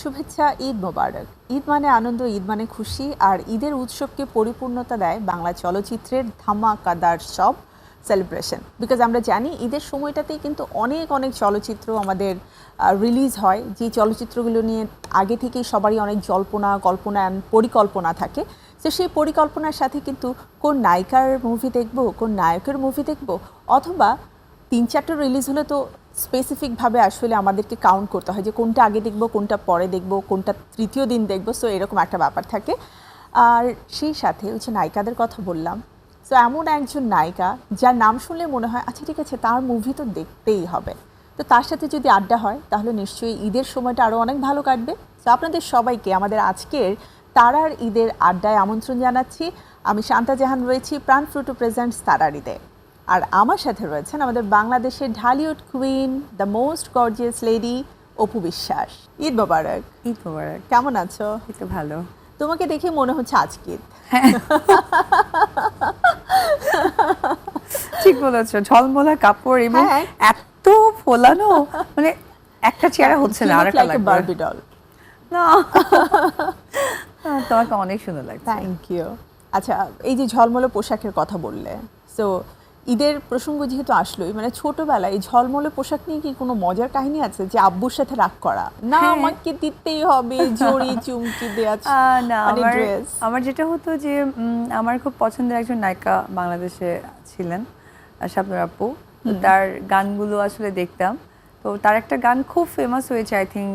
শুভেচ্ছা, ঈদ মোবারক। ঈদ মানে আনন্দ, ঈদ মানে খুশি, আর ঈদের উৎসবকে পরিপূর্ণতা দেয় বাংলা চলচ্চিত্রের ধামাকাদার সব সেলিব্রেশন। বিকজ আমরা জানি ঈদের সময়টাতেই কিন্তু অনেক অনেক চলচ্চিত্র আমাদের রিলিজ হয়, যে চলচ্চিত্রগুলো নিয়ে আগে থেকেই সবারই অনেক জল্পনা কল্পনা পরিকল্পনা থাকে। তো সেই পরিকল্পনার সাথে কিন্তু কোন নায়িকার মুভি দেখব, কোন নায়কের মুভি দেখব, অথবা ৩-৪টা রিলিজ হলে তো স্পেসিফিকভাবে আসলে আমাদেরকে কাউন্ট করতে হয় যে কোনটা আগে দেখব, কোনটা পরে দেখব, কোনটা তৃতীয় দিন দেখব। সো এরকম একটা ব্যাপার থাকে। আর সেই সাথে ওই যে নায়িকাদের কথা বললাম, সো এমন একজন নায়িকা যার নাম শুনলে মনে হয় আচ্ছা ঠিক আছে, তার মুভি তো দেখতেই হবে। তো তার সাথে যদি আড্ডা হয় তাহলে নিশ্চয়ই ঈদের সময়টা আরও অনেক ভালো কাটবে। তো আপনাদের সবাইকে আমাদের আজকের তারার ঈদের আড্ডায় আমন্ত্রণ জানাচ্ছি। আমি শান্তা জাহান রয়েছি প্রাণ ফ্রুটো প্রেজেন্টস তারার ঈদে। আর আমার সাথে রয়েছেন আমাদের বাংলাদেশের Dhallywood queen, the most gorgeous lady, Apu Biswas. Eid মোবারক। ঈদ মোবারক। কেমন আছো? এই তো ভালো। তোমাকে দেখে মনে হচ্ছে আজকে ঈদ। ঠিক বলেছো, ঝলমলা কাপড় এবং এত ফোলানো, মানে একটা চেয়ারে হচ্ছে না, আরেকটা লাগবে। Barbie doll. না, তোমাকে অনেক সুন্দর লাগছে। Thank you. আচ্ছা, এই যে ঝলমলে পোশাকের কথা বললে, সো ঈদের প্রসঙ্গ যেহেতু আসলোই, মানে ছোটবেলায় এই ঝলমলে পোশাক নিয়ে কি কোনো মজার কাহিনী আছে যে আব্বুর সাথে রাগ করা, না আমাকে দিতেই হবে জড়ি চুমকি দেয়া? না, আমার যেটা হতো যে আমার খুব পছন্দের একজন নায়িকা বাংলাদেশে ছিলেন, শাবনূর আপু। তার গানগুলো আসলে দেখতাম। তো তার একটা গান খুব ফেমাস হয়েছে, আই থিঙ্ক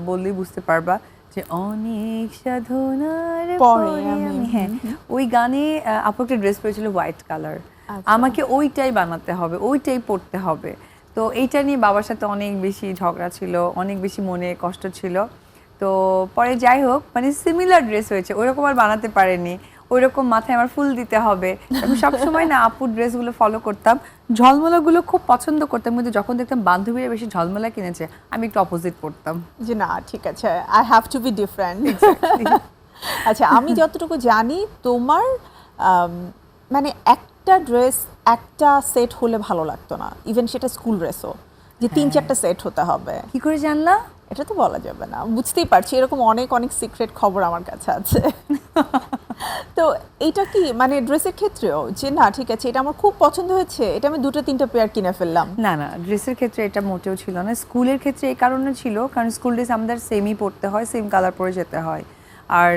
বললেই বুঝতে পারবা, যে অনেক সাধনার পরে আমি। হ্যাঁ, ওই গানে আপু একটা ড্রেস পরেছিল হোয়াইট কালার। আমাকে ওইটাই বানাতে হবে, ওইটাই পড়তে হবে। তো এইটা নিয়ে বাবার সাথে অনেক বেশি ঝগড়া ছিল, অনেক বেশি মনে কষ্ট ছিল। তো পরে যাই হোক, মানে সিমিলার ড্রেস হয়েছে, ওইরকম আর বানাতে পারেনি। ওইরকম মাথায় আমার ফুল দিতে হবে। আমি সবসময় না আপুর ড্রেসগুলো ফলো করতাম, ঝলমলাগুলো খুব পছন্দ করতাম। কিন্তু যখন দেখতাম বান্ধবীরা বেশি ঝলমলা কিনেছে, আমি একটু অপোজিট পড়তাম, যে না ঠিক আছে, I have to B different. আচ্ছা, আমি যতটুকু জানি তোমার মানে একটা ড্রেস একটা সেট হলে ভালো লাগতো না, ইভেন সেটা স্কুল ড্রেসও, যে 3-4টা সেট হতে হবে। কি করে জানলা? এটা তো বলা যাবে না, বুঝতেই পারছি। এরকম অনেক অনেক সিক্রেট খবর আমার কাছে আছে। তো এইটা কি মানে ড্রেসের ক্ষেত্রেও যে না ঠিক আছে, এটা আমার খুব পছন্দ হয়েছে, এটা আমি 2-3টা পেয়ার কিনে ফেললাম? না না, ড্রেসের ক্ষেত্রে এটা মোটেও ছিল না। স্কুলের ক্ষেত্রে এই কারণে ছিল, কারণ স্কুল ড্রেস আমাদের সেমই পড়তে হয়, সেম কালার পরে যেতে হয়। আর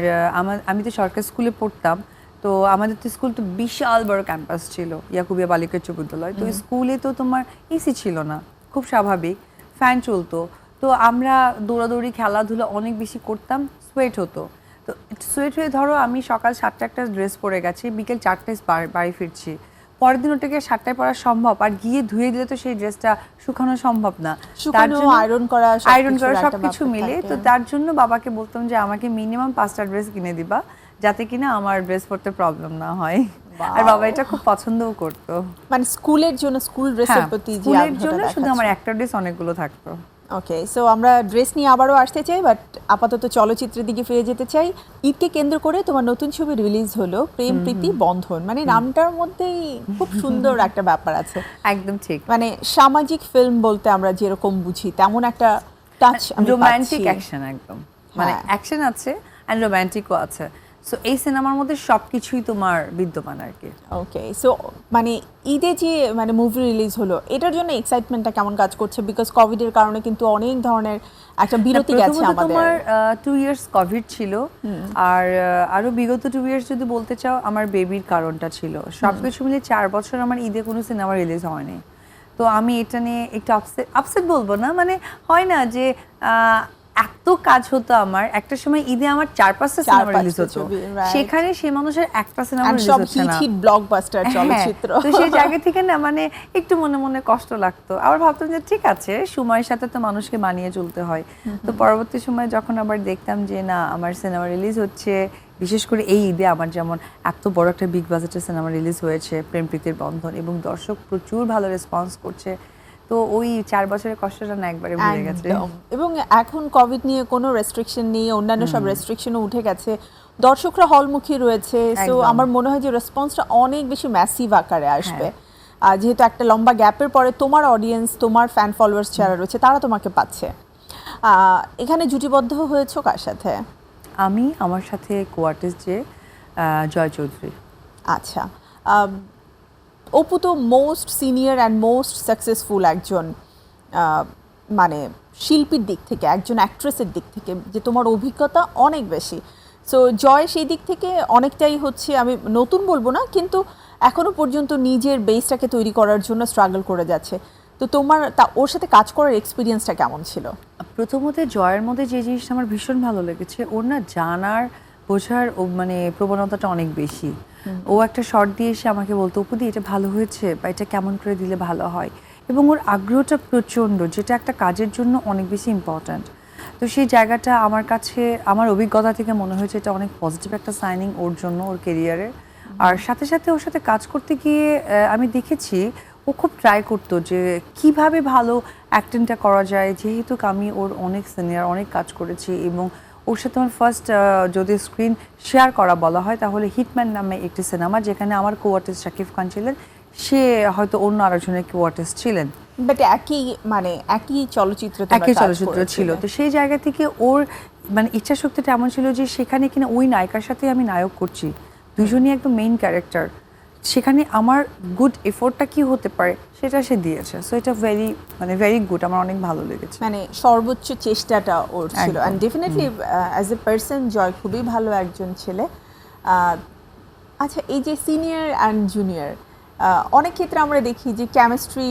আমি তো সরকারি স্কুলে পড়তাম। তো আমাদের তো স্কুল তো বিশাল বড় ক্যাম্পাস ছিল, ইয়াকুবিয়া বালিকা উচ্চ বিদ্যালয়। তো স্কুলে তো তোমার এসি ছিল না, খুব স্বাভাবিক, ফ্যান চলতো। তো আমরা দৌড়াদৌড়ি খেলাধুলা অনেক বেশি করতাম, সোয়েট হতো। তো সোয়েট হয়ে ধরো আমি সকাল 7টায় একটা ড্রেস পরে গেছি, বিকেল 4টায় বাড়ি ফিরছি। পরের দিন ওটাকে 7টায় পরা সম্ভব, আর গিয়ে ধুয়ে দিলে তো সেই ড্রেসটা শুকানো সম্ভব না, তার জন্য আয়রন করা সবকিছু মিলে। তো তার জন্য বাবাকে বলতাম যে আমাকে মিনিমাম 5টা ড্রেস কিনে দিবা, যাতে কিনা আমার ড্রেস পরতে প্রবলেম না হয়। আর বাবা এটা খুব পছন্দও করতো। মানে স্কুলের জন্য, স্কুল ড্রেসের প্রতি যে স্কুলের জন্য শুধু আমার একটা ড্রেস অনেকগুলো থাকতো। ওকে, সো আমরা ড্রেস নিয়ে আবারও আসতে চাই, বাট আপাতত চলচ্চিত্রের দিকে ফিরে যেতে চাই। ঈদকে কেন্দ্র করে তোমার নতুন ছবি রিলিজ হলো, প্রেম প্রীতি বন্ধন। মানে নামটার মধ্যেই খুব সুন্দর একটা ব্যাপার আছে। একদম ঠিক, মানে সামাজিক ফিল্ম বলতে আমরা যেরকম বুঝি তেমন একটা টাচ, রোমান্টিক অ্যাকশন, একদম মানে অ্যাকশন আছে এন্ড রোমান্টিকও আছে। সো এই সিনেমার মধ্যে সবকিছুই তোমার বিদ্যমান আর কি। ওকে, সো মানে ঈদে যে মানে মুভি রিলিজ হলো, এটার জন্য এক্সাইটমেন্টটা কেমন কাজ করছে? বিকজ কোভিডের কারণে কিন্তু অনেক ধরনের একটা বিরতি গেছে আমাদের। তোমার 2 ইয়ার্স কোভিড ছিল, আর আরো বিগত 2 ইয়ার্স যদি বলতে চাও, আমার বেবির কারণটা ছিল। সবকিছু মিলে 4 বছর আমার ঈদে কোনো সিনেমা রিলিজ হয়নি। তো আমি এটা নিয়ে একটু আপসেট বলবো না, মানে হয় না যে এত কাজ হতো আমার, একটা সময় ঈদে আমার 4-5টা সিনেমা রিলিজ হতো, সেখানে সেই মানুষের একটা সিনেমা রিলিজ হচ্ছে না, হিট ব্লকবাস্টার চলচ্চিত্র। তো সেই জায়গা থেকে না মানে একটু মনে মনে কষ্ট লাগতো। আবার ভাবতাম যে ঠিক আছে, সময়ের সাথে তো মানুষকে মানিয়ে চলতে হয়। তো পরবর্তী সময় যখন আবার দেখতাম যে না আমার সিনেমা রিলিজ হচ্ছে, বিশেষ করে এই ঈদে আমার যেমন এত বড় একটা বিগ বাজেটের সিনেমা রিলিজ হয়েছে প্রেম প্রীতির বন্ধন, এবং দর্শক প্রচুর ভালো রেসপন্স করছে, তো ওই 4 বছরের কষ্টটা না একবারে ভুলে গেছে। এবং এখন কোভিড নিয়ে কোনো রেস্ট্রিকশন নেই, অন্যান্য সব রেস্ট্রিকশনও উঠে গেছে, দর্শকরা হলমুখী রয়েছে। সো আমার মনে হয় যে রেসপন্সটা অনেক বেশি ম্যাসিভ আকারে আসবে। যেহেতু একটা লম্বা গ্যাপের পরে তোমার অডিয়েন্স, তোমার ফ্যান ফলোয়ার্স যারা রয়েছে তারা তোমাকে পাচ্ছে। এখানে জুটিবদ্ধ হয়েছো কার সাথে? আমি আমার সাথে কোয়ার্টিস যে জয় চৌধুরী। আচ্ছা, অপু তো most senior and most successful একজন মানে শিল্পীর দিক থেকে, একজন অ্যাক্ট্রেসের দিক থেকে, যে তোমার অভিজ্ঞতা অনেক বেশি। সো জয় সেই দিক থেকে অনেকটাই হচ্ছে, আমি নতুন বলবো না, কিন্তু এখনো পর্যন্ত নিজের বেসটাকে তৈরি করার জন্য স্ট্রাগল করে যাচ্ছে। তো তোমার ওর সাথে কাজ করার এক্সপিরিয়েন্সটা কেমন ছিল? প্রথমত জয়ের মধ্যে যে জিনিসটা আমার ভীষণ ভালো লেগেছে, ওর না জানার বোঝার মানে প্রবণতাটা অনেক বেশি। ও একটা শর্ট দিয়ে এসে আমাকে বলতো, অপু দি এটা ভালো হয়েছে বা এটা কেমন করে দিলে ভালো হয়, এবং ওর আগ্রহটা প্রচণ্ড, যেটা একটা কাজের জন্য অনেক বেশি ইম্পর্ট্যান্ট। তো সেই জায়গাটা আমার কাছে, আমার অভিজ্ঞতা থেকে মনে হয়েছে এটা অনেক পজিটিভ একটা সাইনিং ওর জন্য, ওর কেরিয়ারে। আর সাথে সাথে ওর সাথে কাজ করতে গিয়ে আমি দেখেছি ও খুব ট্রাই করতো যে কিভাবে ভালো অ্যাক্টিংটা করা যায়, যেহেতু আমি ওর অনেক সিনিয়র, অনেক কাজ করেছি। এবং ওর সাথে আমার ফার্স্ট যদি স্ক্রিন শেয়ার করা বলা হয় তাহলে হিটম্যান নামে একটি সিনেমা, যেখানে আমার কো-আর্টিস্ট শাকিব খান ছিলেন, সে হয়তো অন্য আরেকজনের কো-আর্টিস্ট ছিলেন, বাট একই চলচ্চিত্র, একই চলচ্চিত্র ছিল। তো সেই জায়গা থেকে ওর মানে ইচ্ছা শক্তিটা এমন ছিল যে সেখানে কিনা ওই নায়িকার সাথে আমি নায়ক করছি, দুজনই একদম মেইন ক্যারেক্টার, সেখানে আমার গুড এফোর্টটা কি হতে পারে সেটা সে দিয়েছে। সো এটা ভেরি গুড, আমার অনেক ভালো লেগেছে। মানে সর্বোচ্চ চেষ্টাটা ওর ছিল। একদম। And definitely as a person Joy খুবই ভালো একজন ছেলে। আচ্ছা, এই যে সিনিয়র অ্যান্ড জুনিয়র, অনেক ক্ষেত্রে আমরা দেখি যে কেমিস্ট্রি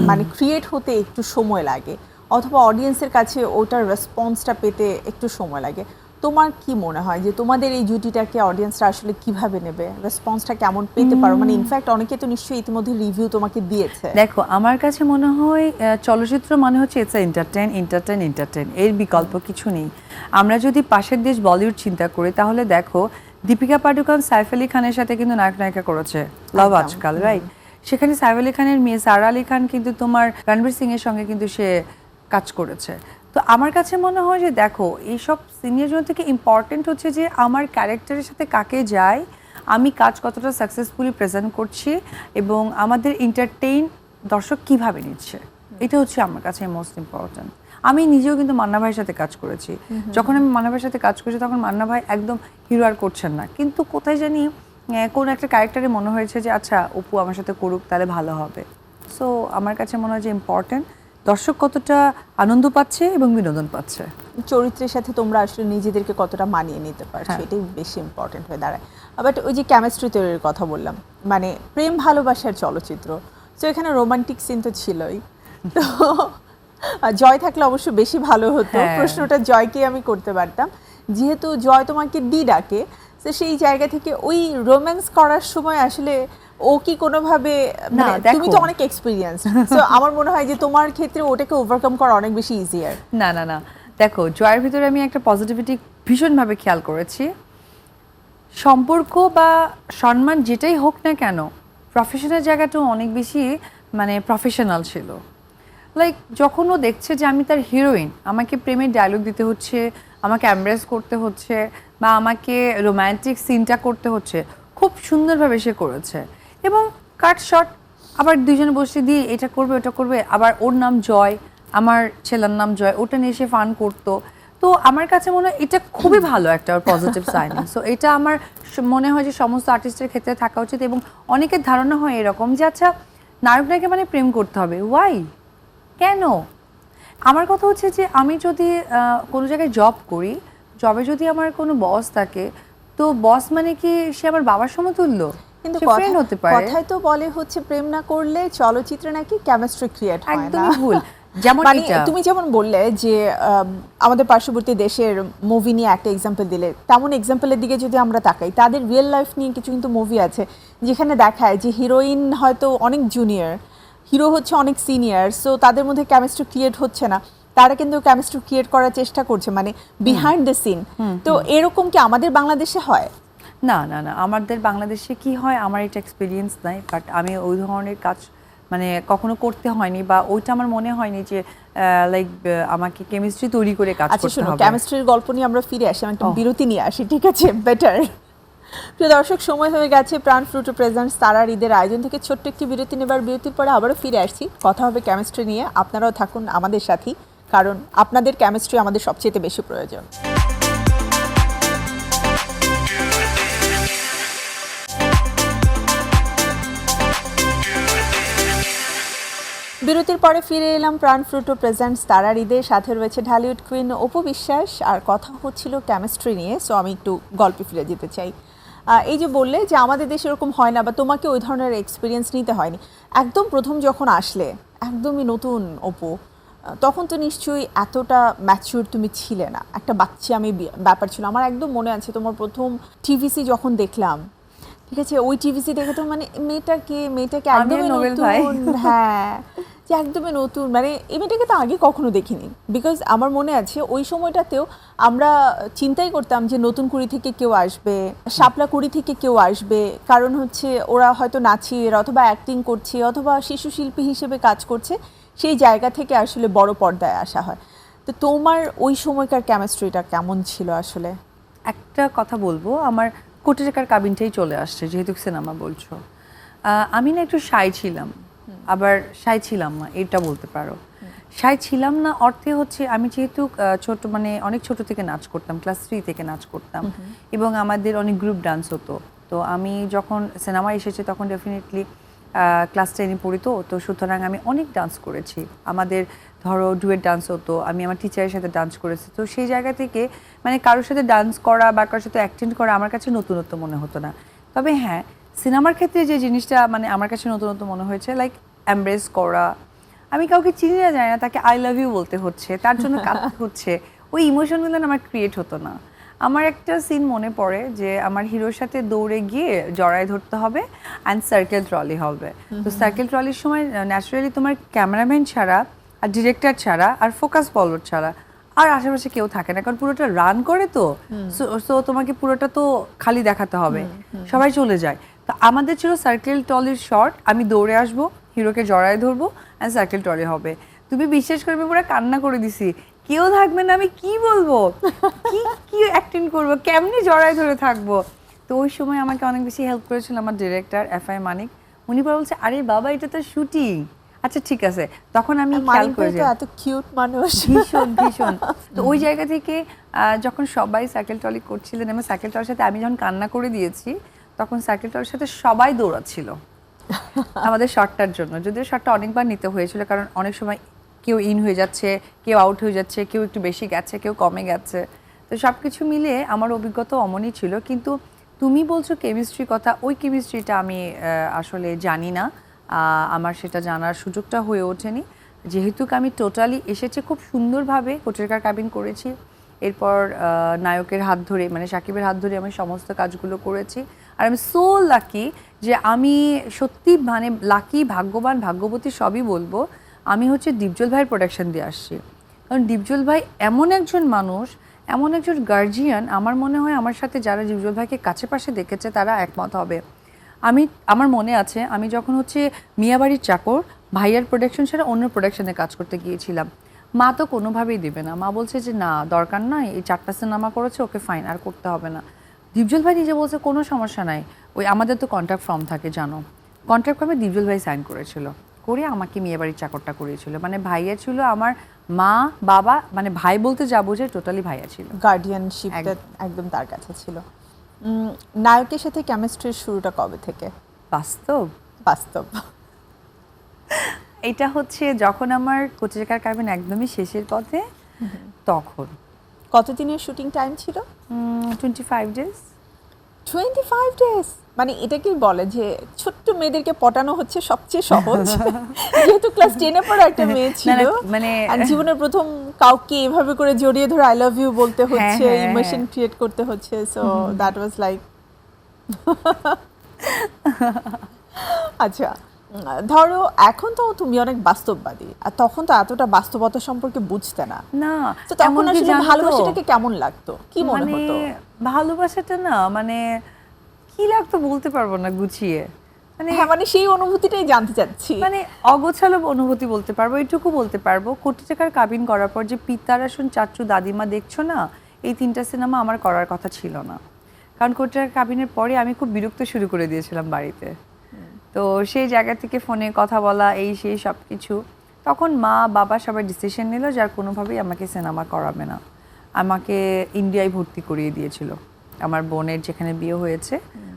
মানে ক্রিয়েট হতে একটু সময় লাগে, অথবা অডিয়েন্সের কাছে ওটার রেসপন্সটা পেতে একটু সময় লাগে। তোমার কি মনে হয় যে তোমাদের এই জুটিটাকে অডিয়েন্সরা আসলে কিভাবে নেবে, রেসপন্সটা কেমন পেতে পারো? মানে ইনফ্যাক্ট অনেকে তো নিশ্চয়ই ইতিমধ্যে রিভিউ তোমাকে দিয়েছে। দেখো, আমার কাছে মনে হয় চলচ্চিত্র মানে হচ্ছে ইটস এন্টারটেইন, এর বিকল্প কিছু নেই। আমরা যদি পাশের দেশ বলিউড চিন্তা করি তাহলে দেখো, দীপিকা পাডুকোন সাইফ আলী খানের সাথে কিন্তু নায়ক নায়িকা করেছে লাভ আজকাল, রাইট? সেখানে সাইফ আলী খানের মেয়ে সারা আলী খান কিন্তু তোমার রণবীর সিং এর সঙ্গে কিন্তু সে কাজ করেছে। তো আমার কাছে মনে হয় যে দেখো, এইসব সিনিয়র জন থেকে ইম্পর্টেন্ট হচ্ছে যে আমার ক্যারেক্টারের সাথে কাকে যায়, আমি কাজ কতটা সাকসেসফুলি প্রেজেন্ট করছি, এবং আমাদের এন্টারটেইন দর্শক কিভাবে নিচ্ছে, এটা হচ্ছে আমার কাছে মোস্ট ইম্পর্টেন্ট। আমি নিজেও কিন্তু মান্না ভাইয়ের সাথে কাজ করেছি। যখন আমি মান্না ভাইয়ের সাথে কাজ করেছি তখন মান্না ভাই একদম হিরো আর করছেন না, কিন্তু কোথায় জানি কোন একটা ক্যারেক্টারে মনে হয়েছে যে আচ্ছা অপু আমার সাথে করুক, তাহলে ভালো হবে। সো আমার কাছে মনে হয় যে ইম্পর্টেন্ট দর্শক কতটা আনন্দ পাচ্ছে এবং বিনোদন পাচ্ছে, চরিত্রের সাথে তোমরা আসলে নিজেদেরকে কতটা মানিয়ে নিতে পারছো, এটাই বেশি ইম্পর্টেন্ট হয়ে দাঁড়ায়। বাট ওই যে কেমিস্ট্রি তৈরির কথা বললাম, মানে প্রেম ভালোবাসার চলচ্চিত্র, তো এখানে রোমান্টিক সিন তো ছিলই। তো জয় থাকলে অবশ্য বেশি ভালো হতো। প্রশ্নটা জয়কে আমি করতে পারতাম, যেহেতু জয় তোমাকে দি ডাকে, তো সেই জায়গা থেকে ওই রোম্যান্স করার সময় আসলে ও কি কোনোভাবে, তুমি তো অনেক এক্সপিরিয়েন্স, তো আমার মনে হয় যে তোমার ক্ষেত্রে ওটাকে ওভারকাম করা অনেক বেশি ইজিয়ার। না, দেখো, জয়ের ভিতরে আমি একটা পজিটিভিটি ভীষণভাবে খেয়াল করেছি। সম্পর্ক বা সম্মান যেটাই হোক না কেন, প্রফেশনাল জায়গাটাও অনেক বেশি মানে প্রফেশনাল ছিল। লাইক যখন ও দেখছে যে আমি তার হিরোইন, আমাকে প্রেমের ডায়লগ দিতে হচ্ছে, আমাকে এমব্রেস করতে হচ্ছে, বা আমাকে রোম্যান্টিক সিনটা করতে হচ্ছে, খুব সুন্দরভাবে সে করেছে। এবং কাট শট, আবার দুজনে বসে দিয়ে এটা করবে ওটা করবে, আবার ওর নাম জয়, আমার ছেলের নাম জয়, ওটা নিয়ে সে ফান করতো। তো আমার কাছে মনে হয় এটা খুবই ভালো একটা পজিটিভ সাইনিং। সো এটা আমার মনে হয় যে সমস্ত আর্টিস্টের ক্ষেত্রে থাকা উচিত। এবং অনেকের ধারণা হয় এরকম যে আচ্ছা নায়ক নায়িকা মানে প্রেম করতে হবে, ওয়াই, কেন? আমার কথা হচ্ছে যে আমি যদি কোনো জায়গায় জব করি, জবে যদি আমার কোনো বস থাকে, তো বস মানে কি সে আমার বাবার সমতুল্য? কিন্তু ফ্রেন্ড হতে পারে। কথাই তো বলে হচ্ছে প্রেম না করলে চলচ্চিত্রে নাকি কেমিস্ট্রি ক্রিয়েট হয় না। একদমই ভুল। যেমন তুমি যেমন বললে যে আমাদের পার্শ্ববর্তী দেশের মুভি নিয়ে একটা এক্সাম্পল দিলে, তেমন এক্সাম্পলের দিকে যদি আমরা তাকাই, তাদের রিয়েল লাইফ নিয়ে কিছু কিন্তু মুভি আছে যেখানে দেখায় যে হিরোইন হয়তো অনেক জুনিয়র, হিরো হচ্ছে অনেক সিনিয়র, সো তাদের মধ্যে কেমিস্ট্রি ক্রিয়েট হচ্ছে না, তারা কিন্তু কেমিস্ট্রি ক্রিয়েট করার চেষ্টা করছে, মানে বিহাইন্ড দ্য সিন। তো এরকম কি আমাদের বাংলাদেশে হয়? না, আমাদের বাংলাদেশে কি হয় আমার এটা এক্সপিরিয়েন্স নাই, বাট আমি ওই ধরনের কাজ মানে কখনো করতে হয়নি, বা ওইটা আমার মনে হয়নি যে লাইক আমাকে কেমিস্ট্রি তৈরি করে কাজ করতে হবে। কেমিস্ট্রির গল্প নিয়ে আমরা ফিরে আসি, আমি একটা বিরতি নিয়ে আসি, ঠিক আছে? বেটার। প্রিয় দর্শক, সময় হয়ে গেছে প্রাণ ফ্রুটো প্রেজেন্টস তারার ঈদের আয়োজন থেকে ছোট্ট একটি বিরতি নেবার। বিরতির পরে আবারও ফিরে আসছি, কথা হবে কেমিস্ট্রি নিয়ে। আপনারাও থাকুন আমাদের সাথেই, কারণ আপনাদের কেমিস্ট্রি আমাদের সবচেয়ে বেশি প্রয়োজন। বিরতির পরে ফিরে এলাম প্রাণ ফ্রুটো প্রেজেন্টস তারার ঈদে, সাথে রয়েছে ঢালিউড কুইন অপু বিশ্বাস, আর কথা হচ্ছিল কেমিস্ট্রি নিয়ে। সো আমি একটু গল্পে ফিরে যেতে চাই। এই যে বললে যে আমাদের দেশে এরকম হয় না বা তোমাকে ওই ধরনের এক্সপিরিয়েন্স নিতে হয়নি, একদম প্রথম যখন আসলে একদমই নতুন অপু, তখন তো নিশ্চয়ই এতটা ম্যাচিউর তুমি ছিলে না, একটা বাচ্চা আমি ব্যাপার ছিল। আমার একদম মনে আছে তোমার প্রথম টিভিসি যখন দেখলাম, ঠিক আছে, ওই টিভিসি দেখে তো মানে মেয়েটাকে একদমই নতুন, হ্যাঁ, যে একদমই নতুন, মানে এই মেয়েটাকে তো আগে কখনো দেখিনি। বিকজ আমার মনে আছে ওই সময়টাতেও আমরা চিন্তাই করতাম যে নতুন কুড়ি থেকে কেউ আসবে, শাপলা কুড়ি থেকে কেউ আসবে, কারণ হচ্ছে ওরা হয়তো নাচিয়ে অথবা অ্যাক্টিং করছে অথবা শিশু শিল্পী হিসেবে কাজ করছে, সেই জায়গা থেকে আসলে বড় পর্দায় আসা হয়। তো তোমার ওই সময়কার কেমিস্ট্রিটা কেমন ছিল আসলে? একটা কথা বলবো, আমার কোটি টাকার কাবিনটাই চলে আসছে, যেহেতু সিনেমা বলছো। আমি না একটু শাই ছিলাম, আবার শাই ছিলাম না, এটা বলতে পারো। শাই ছিলাম না অর্থে হচ্ছে আমি যেহেতু ছোট, মানে অনেক ছোট থেকে নাচ করতাম, ক্লাস 3 থেকে নাচ করতাম, এবং আমাদের অনেক গ্রুপ ডান্স হতো। তো আমি যখন সিনেমা এসেছে তখন ডেফিনেটলি ক্লাস 10-এ পড়ি, তো সুতরাং আমি অনেক ডান্স করেছি। আমাদের ধরো ডুয়েট ডান্স হতো, আমি আমার টিচারের সাথে ডান্স করেছি। তো সেই জায়গা থেকে মানে কারোর সাথে ডান্স করা বা কারোর সাথে অ্যাক্টিং করা আমার কাছে নতুনত্ব মনে হতো না। তবে হ্যাঁ, সিনেমার ক্ষেত্রে যে জিনিসটা মানে আমার কাছে নতুনত্ব মনে হয়েছে, লাইক এমব্রেস করা, আমি কাউকে চিনি না জানি না, তাকে আই লাভ ইউ বলতে হচ্ছে, তার জন্য কাঁদতে হচ্ছে, ওই ইমোশনগুলো আমার ক্রিয়েট হতো না। আমার একটা সিন মনে পড়ে যে আমার হিরোর সাথে দৌড়ে গিয়ে জড়ায় ধরতে হবে অ্যান্ড সার্কেল ট্রলি হবে। তো সার্কেল ট্রলির সময় ন্যাচারালি তোমার ক্যামেরাম্যান ছাড়া আর ডিরেক্টর ছাড়া আর ফোকাস বলার ছাড়া আর আশেপাশে কেউ থাকে না, কারণ পুরোটা রান করে, তো সো তোমাকে পুরোটা তো খালি দেখাতে হবে, সবাই চলে যায়। তো আমাদের ছিল সার্কেল ট্রলির শট, আমি দৌড়ে আসবো, হিরোকে জড়ায় ধরবো অ্যান্ড সার্কেল ট্রলি হবে। তুমি বিশ্বাস করবে, পুরো কান্না করে দিছি, কেউ থাকবে না, আমি কি বলবো, কি কি অ্যাক্টিং করবো, কেমনি জড়ায় ধরে থাকবো। তো ওই সময় আমাকে অনেক বেশি হেল্প করেছিল আমার ডিরেক্টর FI মানিক। উনি পরে বলছে, আরে বাবা এটা তো শুটিং, আচ্ছা ঠিক আছে। তখন আমি খেয়াল করে যে এত কিউট মানুষ, ভীষণ ভীষণ। তো ওই জায়গা থেকে যখন সবাই সাইকেল ট্রলি করছিলেন, আমার সাইকেল ট্রলির সাথে আমি যখন কান্না করে দিয়েছি, তখন সাইকেল ট্রলির সাথে সবাই দৌড়াচ্ছিল আমাদের শটটার জন্য। যদিও শটটা অনেকবার নিতে হয়েছিল, কারণ অনেক সময় কেউ ইন হয়ে যাচ্ছে, কেউ আউট হয়ে যাচ্ছে, কেউ একটু বেশি গেছে, কেউ কমে গেছে। তো সব কিছু মিলিয়ে আমার অভিজ্ঞতা অমনই ছিল। কিন্তু তুমি বলছো কেমিস্ট্রি কথা, ওই কেমিস্ট্রিটা আমি আসলে জানি না, আমার সেটা জানার সুযোগটা হয়ে ওঠেনি। যেহেতু আমি টোটালি এসেছে খুব সুন্দরভাবে কোটেরকার কাবিন করেছি, এরপর নায়কের হাত ধরে মানে সাকিবের হাত ধরে আমি সমস্ত কাজগুলো করেছি। আর আমি সো লাকি যে আমি সত্যি মানে লাকি, ভাগ্যবান, ভাগ্যবতী সবই বলবো। আমি হচ্ছে দীপজল ভাইয়ের প্রোডাকশন দিয়ে আসছি, কারণ দীপজল ভাই এমন একজন মানুষ, এমন একজন গার্জিয়ান। আমার মনে হয় আমার সাথে যারা দীপজল ভাইকে কাছে পাশে দেখেছে তারা একমত হবে। আমার মনে আছে আমি যখন হচ্ছে মিয়াবাড়ির চাকর ভাইয়ার প্রোডাকশন ছাড়া অন্য প্রোডাকশনে কাজ করতে গিয়েছিলাম, মা তো কোনোভাবেই দেবে না, মা বলছে যে না দরকার নাই, এই 4টা সিনেমা করেছে, ওকে ফাইন, আর করতে হবে না। দীপজল ভাই নিজে বলছে কোনো সমস্যা নাই, ওই আমাদের তো কন্ট্রাক্ট ফর্ম থাকে জানো, কন্ট্রাক্ট ফর্মে দীপজল ভাই সাইন করেছিল, করে আমাকে মেয়েবাড়ির চাকরটা করিয়েছিল। মানে ভাইয়া ছিল আমার মা বাবা, মানে ভাই বলতে যাবো যে টোটালি ভাইয়া ছিল, গার্ডিয়ানশিপটা একদম তার কাছে ছিল। নায়কের সাথে কেমিস্ট্রির শুরুটা কবে থেকে? বাস্তব বাস্তব এটা হচ্ছে যখন আমার কোচেকার কাবিন একদমই শেষের পথে, তখন। কতদিনের শুটিং টাইম ছিল? 25 ডেজ। 25 ডেজ, মানে এটা কি বলে যে ছোট্ট মেয়েদেরকে পটানো হচ্ছে সবচেয়ে সহজ, যেহেতু ক্লাস 10-এ পড়া একটা মেয়ে ছিল, মানে জীবনের প্রথম কাউকে এভাবে করে জড়িয়ে ধরে আই লাভ ইউ বলতে হচ্ছে, ইমোশন ক্রিয়েট করতে হচ্ছে, সো দ্যাট ওয়াজ লাইক। আচ্ছা, ধরো এখন তো তুমি অনেক বাস্তববাদী, আর তখন তো এতটা বাস্তবতা সম্পর্কে বুঝতে না, না তো তখন আসলে ভালোবাসাটাকে কেমন লাগতো, কি মনে হতো? ভালোবাসাটা না মানে কি লাগতো বলতে পারবো না গুছিয়ে, মানে হ্যাঁ, মানে সেই অনুভূতিটাই জানতে চাচ্ছি। মানে অগোছালো অনুভূতি বলতে পারবো, এইটুকু বলতে পারবো। কোটি টাকার কাবিন করার পর যে পিতার আসন, চাচু, দাদিমা দেখছো না, এই 3টা সিনেমা আমার করার কথা ছিল না, কারণ কোটি টাকার কাবিনের পরে আমি খুব বিরক্ত শুরু করে দিয়েছিলাম বাড়িতে। তো সেই জায়গা থেকে ফোনে কথা বলা, এই সেই সব কিছু। তখন মা বাবা সবাই ডিসিশন নিল যে আর কোনোভাবেই আমাকে সিনেমা করাবে না, আমাকে ইন্ডিয়ায় ভর্তি করিয়ে দিয়েছিল। আমার বোনের যেখানে বিয়ে হয়েছে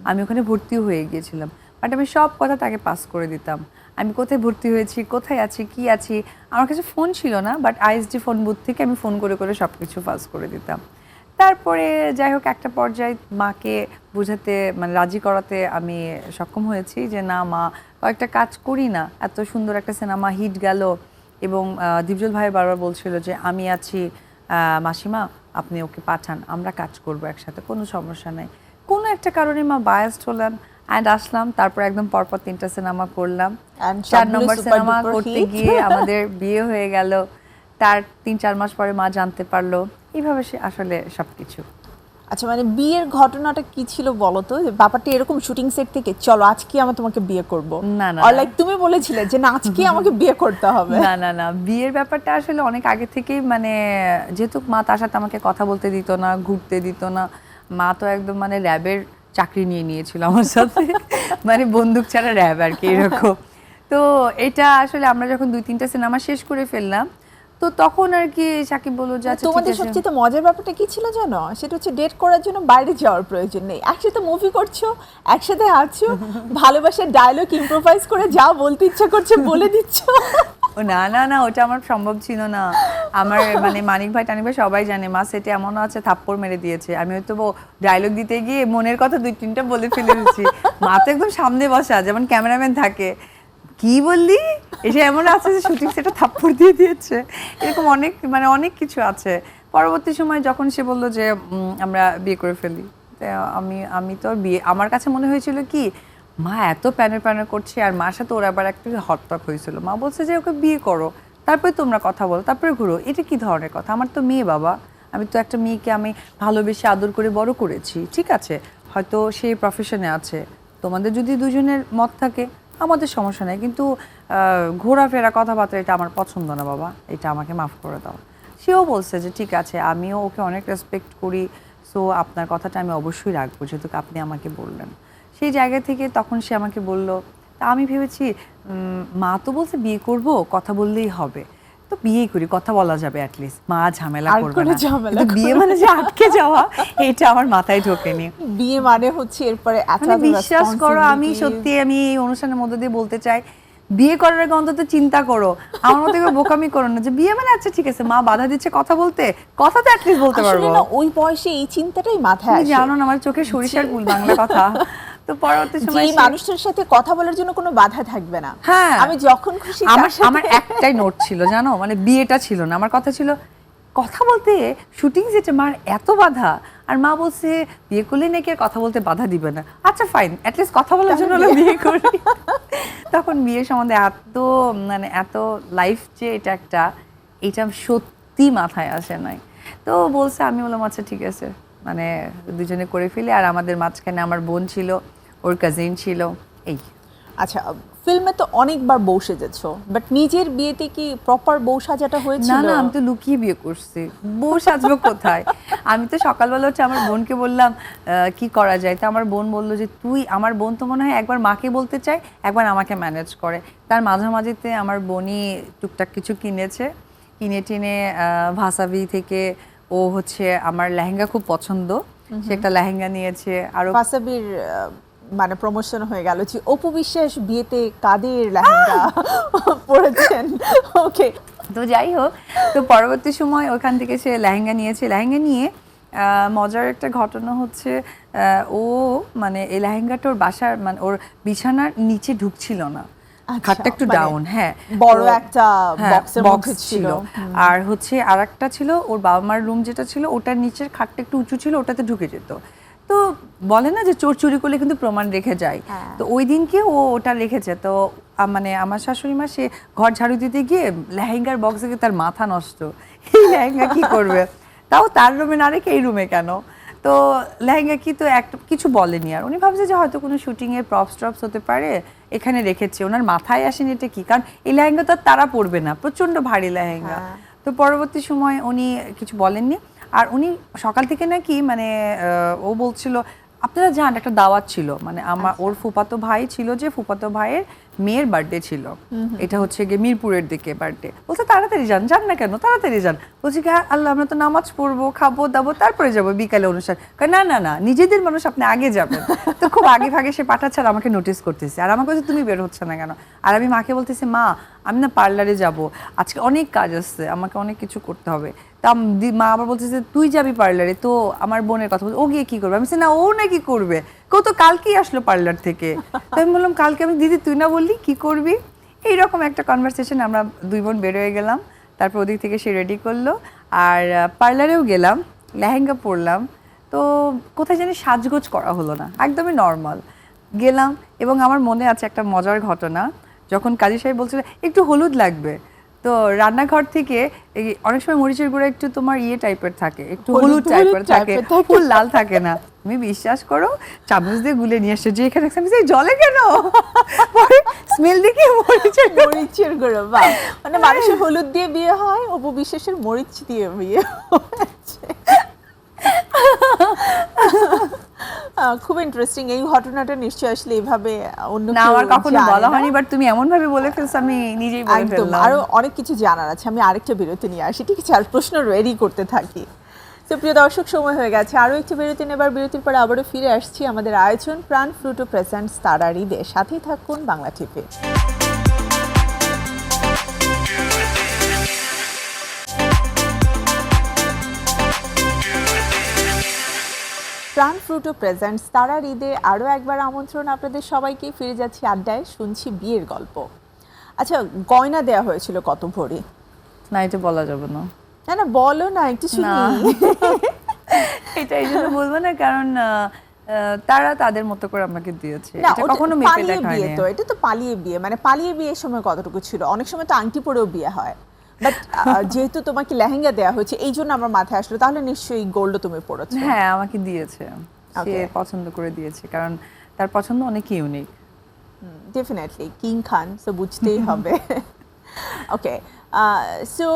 আমি ওখানে ভর্তিও হয়ে গিয়েছিলাম, বাট আমি সব কথা তাকে পাস করে দিতাম। আমি কোথায় ভর্তি হয়েছি, কোথায় আছি, কি আছি, আমার কাছে ফোন ছিল না, বাট আইএসডি ফোন বুথ থেকে আমি ফোন করে করে সব কিছু পাস করে দিতাম। তারপরে যাই হোক একটা পর্যায়ে মাকে বোঝাতে মানে রাজি করাতে আমি সক্ষম হয়েছি যে না মা, কয়েকটা কাজ করি না, এত সুন্দর একটা সিনেমা হিট গেল। এবং দীপজল ভাই বারবার বলছিল যে আমি আছি, মাসিমা আপনি ওকে পাঠান, আমরা কাজ করব একসাথে, কোনো সমস্যা নেই। কোনো একটা কারণে মা বায়াসড হলাম অ্যান্ড আসলাম, তারপর একদম পরপর 3টা সিনেমা করলাম। And 4 সবগুলো নম্বর super সিনেমা duper করতে hit। গিয়ে আমাদের বিয়ে হয়ে গেল। তার 3-4 মাস পরে মা জানতে পারলো। এইভাবে সে আসলে সবকিছু। আচ্ছা, মানে বিয়ের ঘটনাটা কি ছিল বলো তো? যে ব্যাপারটা এরকম শুটিং সেট থেকে চলো আজকে আমি তোমাকে বিয়ে করব, না, না, আর না। লাইক তুমি বলেছিলে যে না আজকে আমাকে বিয়ে করতে হবে? না না না, বিয়ের ব্যাপারটা আসলে অনেক আগে থেকেই মানে যেহেতু মা তার সাথে আমাকে কথা বলতে দিত না, ঘুরতে দিত না। মা তো একদম মানে র্যাবের চাকরি নিয়ে নিয়েছিল আমার সাথে, মানে বন্দুক ছাড়া র্যাব আর কি এরকম। তো এটা আসলে আমরা যখন 2-3টা সিনেমা শেষ করে ফেললাম, তো তখন আর কি সাকিব বলল যে আচ্ছা ঠিক তোমাদের আছে। সবচেয়ে মজার ব্যাপারটা কি ছিল জানো? সেটা হচ্ছে ডেট করার জন্য বাইরে যাওয়ার প্রয়োজন নেই, একসাথে মুভি করছো, একসাথে আছো, ভালোবাসার ডায়লগ ইম্প্রোভাইজ করে যা বলতে ইচ্ছা করছে বলে দিচ্ছ। ও না না না, ওটা আমার সম্ভব ছিল না। আমার মানে মানিক ভাই টানিক ভাই সবাই জানে মা সেটে এমনও আছে থাপ্পড় মেরে দিয়েছে, আমি হয়তো ডায়লগ দিতে গিয়ে মনের কথা 2-3টা বলে ফেলেছি। মা তো একদম সামনে বসা, যেমন ক্যামেরাম্যান থাকে, কি বললি, এসে এমন আছে যে শুটিং সেটা থাপ্পড় দিয়ে দিয়েছে। এরকম অনেক মানে অনেক কিছু আছে। পরবর্তী সময় যখন সে বললো যে আমরা বিয়ে করে ফেলি, আমি তো বিয়ে, আমার কাছে মনে হয়েছিল কি মা এত প্যানের প্যানের করছে, আর মার সাথে ওর আবার একটা হটটক হয়েছিল। মা বলছে যে ওকে বিয়ে করো, তারপরে তোমরা কথা বলো, তারপরে ঘুরো। এটা কি ধরনের কথা? আমার তো মেয়ে বাবা, আমি তো একটা মেয়েকে আমি ভালোবেসে আদর করে বড় করেছি, ঠিক আছে, হয়তো সেই প্রফেশনে আছে, তোমাদের যদি দুজনের মত থাকে আমাদের সমস্যা নেই, কিন্তু ঘোরাফেরা কথাবার্তা এটা আমার পছন্দ না বাবা, এটা আমাকে মাফ করে দাও। সেও বলছে যে ঠিক আছে, আমিও ওকে অনেক রেসপেক্ট করি, সো আপনার কথাটা আমি অবশ্যই রাখবো যেহেতু আপনি আমাকে বললেন। সেই জায়গা থেকে তখন সে আমাকে বলল, তা আমি ভেবেছি মা তো বলছে বিয়ে করব, কথা বললেই হবে, তো বিয়েই করি, কথা বলা যাবে অ্যাটলিস্ট, মা ঝামেলা আর করবে কোনো না। ঝামেলা কিন্তু বিয়ে মানে যে আটকে যাওয়া, এটা আমার মাথায় ঢোকেনি। বিয়ে মানে হচ্ছে এরপরে এত মানে এত বিশ্বাস করো, আমি responsibility। সত্যি আমি এই অনুষ্ঠানের মধ্যে দিয়ে বলতে চাই, বিয়ে করার আগে অন্তত চিন্তা করো, আমার মতো করে বোকামি করো না যে বিয়ে মানে আচ্ছা ঠিক আছে মা বাধা দিচ্ছে কথা বলতে, কথা তো অ্যাটলিস্ট বলতে আসলে পারবো। না ওই বয়সে এই চিন্তাটাই মাথায় তুমি আসে জানো না আমার চোখে সরিষার ফুল বাংলা কথা। তো পরবর্তী যে সময় এই মানুষটার সাথে কথা বলার জন্য কোনো বাধা থাকবে না, হ্যাঁ, আমি যখন খুশি আমার তার সাথে- আমার একটাই নোট ছিল জানো, মানে বিয়েটা ছিল না, আমার কথা ছিল কথা বলতে শুটিং সেটে মার এত বাধা, আর মা বলছে বিয়ে করলে নাকি আর কথা বলতে বাধা দিবে না। আচ্ছা ফাইন, অ্যাটলিস্ট কথা বলার জন্য হলো বিয়ে করি। তখন বিয়ে সম্বন্ধে এত মানে এত লাইফ যে এটা একটা, এটা সত্যি মাথায় আসে নাই। তো বলছে, আমি বললাম আচ্ছা ঠিক আছে, মানে দুজনে করে ফেলি। আর আমাদের মাঝখানে আমার বোন ছিল, ওর কাজিন ছিল, এই। আচ্ছা, ফিল্মে তো অনেকবার বউ সেজেছো, বাট নিজের বিয়েতে কি প্রপার বউ সাজাটা না হয়েছিল? না, আমি তো লুকিয়ে বিয়ে করছি, বউ সাজবো কোথায়? আমি তো সকালবেলা হচ্ছে আমার বোনকে বললাম কি করা যায়, তো আমার বোন বললো যে তুই, আমার বোন তো মনে হয় একবার মাকে বলতে চায়, একবার আমাকে ম্যানেজ করে। তার মাঝামাঝিতে আমার বোনই টুকটাক কিছু কিনেছে, কিনে টিনে ভাসাবি থেকে ও হচ্ছে আমার লেহেঙ্গা খুব পছন্দ, সে একটা লেহেঙ্গা নিয়েছে। আরো ফাসাবির মানে প্রমোশন হয়ে গেল যে অপু বিশ্বাস বিয়েতে কাদের লেহেঙ্গা পরেছেন। ওকে, তো যাই হোক, তো পরবর্তী সময় ওখান থেকে সে লেহেঙ্গা নিয়েছে। লেহেঙ্গা নিয়ে মজার একটা ঘটনা হচ্ছে, ও মানে এই লেহেঙ্গাটা ওর বাসার মানে ওর বিছানার নিচে ঢুকছিল না, আচ্ছা, খাটটা একটু মানে ডাউন, হ্যাঁ বড় তো- একটা হ্যাঁ, বক্সের box মধ্যে ছিল। আর হচ্ছে আর একটা ছিল ওর বাবা মার রুম যেটা ছিল, ওটার নিচের খাটটা একটু উঁচু ছিল, ওটাতে ঢুকে যেত। তো বলে না যে চোর চুরি করলে কিন্তু প্রমাণ রেখে যায়, হ্যাঁ। তো ওই দিনকে ও ওটা রেখেছে। তো মানে আমার শাশুড়ি মা সে ঘর ঝাড়ু দিতে গিয়ে লেহেঙ্গার বক্স থেকে তার মাথা নষ্ট, এই লেহেঙ্গা কি করবে, তাও তার রুমে না রেখে এই রুমে কেন? তো লেহেঙ্গা কি, তো একটা কিছু বলেনি। আর উনি ভাবছে যে হয়তো কোনো শুটিংয়ের প্রপস টপস হতে পারে, এখানে রেখেছে, ওনার মাথায় আসেনি এটা কি, কারণ এই লেহেঙ্গা তো আর তারা পরবে না, প্রচণ্ড ভারী লেহেঙ্গা। হ্যাঁ। তো পরবর্তী সময় উনি কিছু বলেননি। আর উনি সকাল থেকে নাকি মানে ও বলছিল আপনারা যান, একটা দাওয়াত ছিল, মানে আমার ওর ফুফাতো ভাই ছিল, যে ফুফাতো ভাইয়ের মেয়ের বার্থডে ছিল, এটা হচ্ছে গিয়ে মিরপুরের দিকে বার্থডে। বলছে তাড়াতাড়ি যান। যান না কেন, তাড়াতাড়ি যান। বলছি কি আল্লাহ আমরা তো নামাজ পড়বো, খাবো দাবো, তারপরে যাবো বিকালে অনুষ্ঠান। না না না, নিজেদের মানুষ আপনি আগে যাবেন। তো খুব আগে ভাগে সে পাঠাচ্ছে আর আমাকে নোটিস করতেছে, আর আমাকে বলছে তুমি বের হচ্ছে না কেন। আর আমি মাকে বলতেছি মা আমি না পার্লারে যাব, আজকে অনেক কাজ আসছে, আমাকে অনেক কিছু করতে হবে। তা মা আবার বলতেছে তুই যাবি পার্লারে, তো আমার বোনের কথা বলছে ও গিয়ে কি করবে। আমি বলছি না ও নাকি করবে, কেউ তো কালকেই আসলো পার্লার থেকে। তো আমি বললাম কালকে। আমি দিদি তুই না বললি কি করবি। এইরকম একটা কনভারসেশন, আমরা দুই বোন বের হয়ে গেলাম। তারপর ওদিক থেকে সে রেডি করলো, আর পার্লারেও গেলাম, লেহেঙ্গা পরলাম। তো কোথায় জানি সাজগোজ করা হলো না, একদমই নর্মাল গেলাম। এবং আমার মনে আছে একটা মজার ঘটনা, যখন কাজী সাহেব বলছিল একটু হলুদ লাগবে, তো রান্নাঘর থেকে অনেক সময় মরিচের গুঁড়া একটু তোমার ইয়ে টাইপের থাকে, একটু হলুদ টাইপের থাকে, ফুল লাল থাকে না। তুমি বিশ্বাস করো চামচ দিয়ে গুলে নিয়ে আসছে, যে এখানে জলে কেন, স্মেল দেখি মরিচের গুঁড়ো। বাহ, মানে মানুষের হলুদ দিয়ে বিয়ে হয়, অপু বিশ্বাসের মরিচ দিয়ে বিয়ে হয়েছে। খুব ইন্টারেস্টিং এই ঘটনাটা। নিশ্চয়ই আসলে এইভাবে অন্য না আমার কখনো বলা হয়নি, বাট তুমি এমন ভাবে বলে ফেলছো আমি নিজেই বলে ফেললাম। আরো অনেক কিছু জানার আছে, আমি আরেকটা বিরতি নিয়ে আসি, ঠিক আছে? আর প্রশ্ন রেডি করতে থাকি। তো প্রিয় দর্শক সময় হয়ে গেছে আরো একটু বিরতি নেবার। বিরতির পরে আবারও ফিরে আসছি আমাদের আয়োজন প্রাণ ফ্রুটো প্রেজেন্টস তারা ঈদে। সাথেই থাকুন বাংলা টিভি। প্রাণ ফ্রুটো প্রেজেন্টস তারা ঈদে আরও একবার আমন্ত্রণ আপনাদের সবাইকে। ফিরে যাচ্ছি আড্ডায়, শুনছি বিয়ের গল্প। আচ্ছা, গয়না দেয়া হয়েছিল কত ভরি? না এটা বলা যাবে না। না না বলো না, একটু শুনি। এটা এই জন্য বলবো না, কারণ তারা তাদের মতো করে আমাকে দিয়েছে, এটা কখনো মেপে দেখা হয়নি। তো এটা তো পালিয়ে বিয়ে, মানে পালিয়ে বিয়ের সময় কতটুকু ছিল? অনেক সময় তো আংটি পরেও বিয়ে হয়, বাট যেহেতু তোমাকে লেহেঙ্গা দেয়া হয়েছে এই জন্য আমার মাথায় আসলো, তাহলে নিশ্চয়ই গোল্ড তুমি পরেছো। হ্যাঁ আমাকে দিয়েছে, সে পছন্দ করে দিয়েছে, কারণ তার পছন্দ অনেক ইউনিক। ডেফিনেটলি কিং খান, সো বুঝতেই হবে। ওকে, সো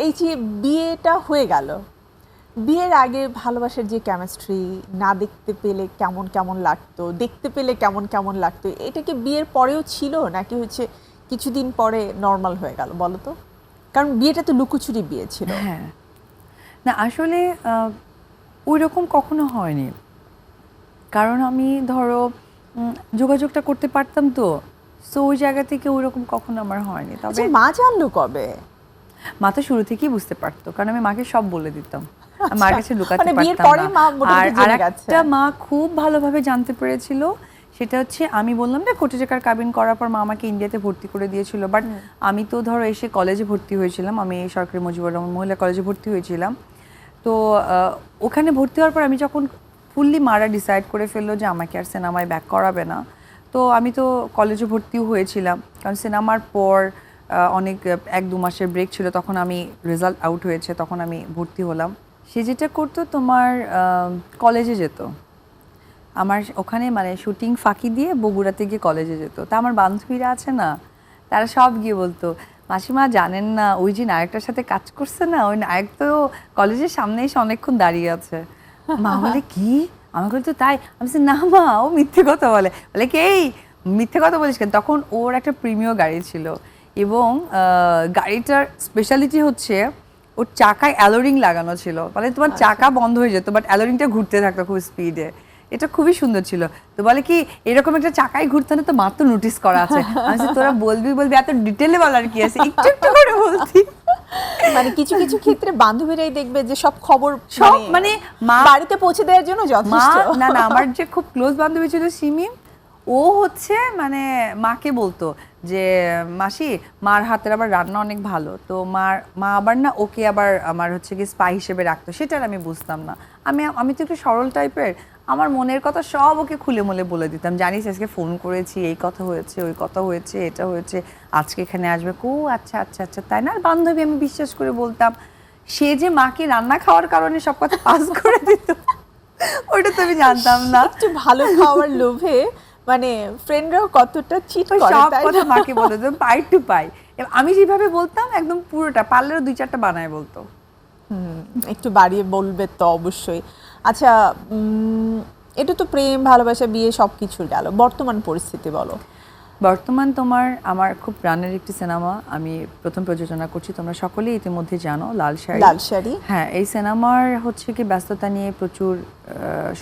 এই যে বিয়েটা হয়ে গেল, বিয়ের আগে ভালোবাসার যে কেমিস্ট্রি, না দেখতে পেলে কেমন কেমন লাগতো, দেখতে পেলে কেমন কেমন লাগতো, এটা কি বিয়ের পরেও ছিল নাকি হচ্ছে কিছুদিন পরে নর্মাল হয়ে গেল বলো তো? কারণ বিয়েটা তো লুকোচুরি বিয়ে ছিল। হ্যাঁ না আসলে ওই রকম কখনো হয়নি, কারণ আমি ধরো যোগাযোগটা করতে পারতাম, তো সো ওই জায়গা থেকে ওই রকম কখনো আমার হয়নি। তবে মা জানলো কবে? মা তো শুরু থেকেই বুঝতে পারতো, কারণ আমি মাকে সব বলে দিতাম, মার কাছে লুকাতে পারতাম না। আর একটা মা খুব ভালোভাবে জানতে পেরেছিল, সেটা হচ্ছে আমি বললাম না কোটি টাকার কাবিন করার পর মা আমাকে ইন্ডিয়াতে ভর্তি করে দিয়েছিল, বাট আমি তো ধরো এসে কলেজে ভর্তি হয়েছিলাম, আমি সরকারি মুজিবুর রহমান মহিলা কলেজে ভর্তি হয়েছিলাম। তো ওখানে ভর্তি হওয়ার পর আমি যখন ফুললি মারা ডিসাইড করে ফেললো যে আমাকে আর সিনেমায় ব্যাক করাবে না, তো আমি তো কলেজে ভর্তিও হয়েছিলাম, কারণ সিনেমার পর অনেক 1-2 মাসের ব্রেক ছিল, তখন আমি রেজাল্ট আউট হয়েছে, তখন আমি ভর্তি হলাম। সে যেটা করতো তোমার কলেজে যেত, আমার ওখানে মানে শুটিং ফাঁকি দিয়ে বগুড়াতে গিয়ে কলেজে যেত। তা আমার বান্ধবীরা আছে না, তারা সব গিয়ে বলতো মাসিমা জানেন না ওই যে নায়কটার সাথে কাজ করছে না, ওই নায়ক তো কলেজের সামনে এসে অনেকক্ষণ দাঁড়িয়ে আছে। মা বলে কি? আমাকে বলতো তাই? আমি বলছি না মা ও মিথ্যে কথা বলে। বলে কি এই মিথ্যে কথা বলিস কেন? তখন ওর একটা প্রিমিয় গাড়ি ছিল, এবং গাড়িটার স্পেশালিটি হচ্ছে ওর চাকায় অ্যালোরিং লাগানো ছিল, মানে তোমার চাকা বন্ধ হয়ে যেত বাট অ্যালোরিংটা ঘুরতে থাকতো খুব স্পিডে, এটা খুবই সুন্দর ছিল। তো বলে কি এরকম একটা চাকায় ঘুরতে না, তো মাত্র নোটিস করা আছে। আমি তোরা বলবি এত ডিটেলে বলার কি আছে, একটু একটু করে বলছি। মানে কিছু কিছু ক্ষেত্রে বান্ধবীরাই দেখবে যে সব খবর সব মানে মা বাড়িতে পৌঁছে দেওয়ার জন্য যথেষ্ট। না না আমার যে খুব ক্লোজ বান্ধবী ছিল সিমি, ও হচ্ছে মানে মাকে বলতো যে মাসি মার হাতের আবার রান্না অনেক ভালো, তো মা আবার না ওকে আবার আমার হচ্ছে কি স্পাই হিসেবে রাখতো, সেটার আমি বুঝতাম না। আমি তো একটু সরল টাইপের, আমার মনের কথা সব ওকে খুলে মুলে বলে দিতাম, জানিস আজকে ফোন করেছি, এই কথা হয়েছে, ওই কথা হয়েছে, এটা হয়েছে, আজকে এখানে আসবে, কো আচ্ছা আচ্ছা আচ্ছা তাই না। আর বান্ধবী আমি বিশ্বাস করে বলতাম, সে যে মাকে রান্না খাওয়ার কারণে সব কথা পাস করে দিত ওটা তো আমি জানতাম না। একটু ভালো খাওয়ার লোভে মানে ফ্রেন্ডরাও কতটা চিট করে, সব কথা মাকে বলে দিতাম পাই টু পাই। আমি যেভাবে বলতাম একদম পুরোটা, পারলেও 2-4টা বানায় বলতো। একটু বাড়িয়ে বলবে তো অবশ্যই। আচ্ছা, এটা তো প্রেম ভালোবাসা বিয়ে সবকিছু গেল, বর্তমান পরিস্থিতি বলো। বর্তমান তোমার আমার খুব প্রাণের একটি সিনেমা আমি প্রথম প্রযোজনা করছি, তোমরা সকলেই ইতিমধ্যে জানো, লাল শাড়ি। লাল শাড়ি। হ্যাঁ, এই সিনেমার হচ্ছে কি ব্যস্ততা নিয়ে প্রচুর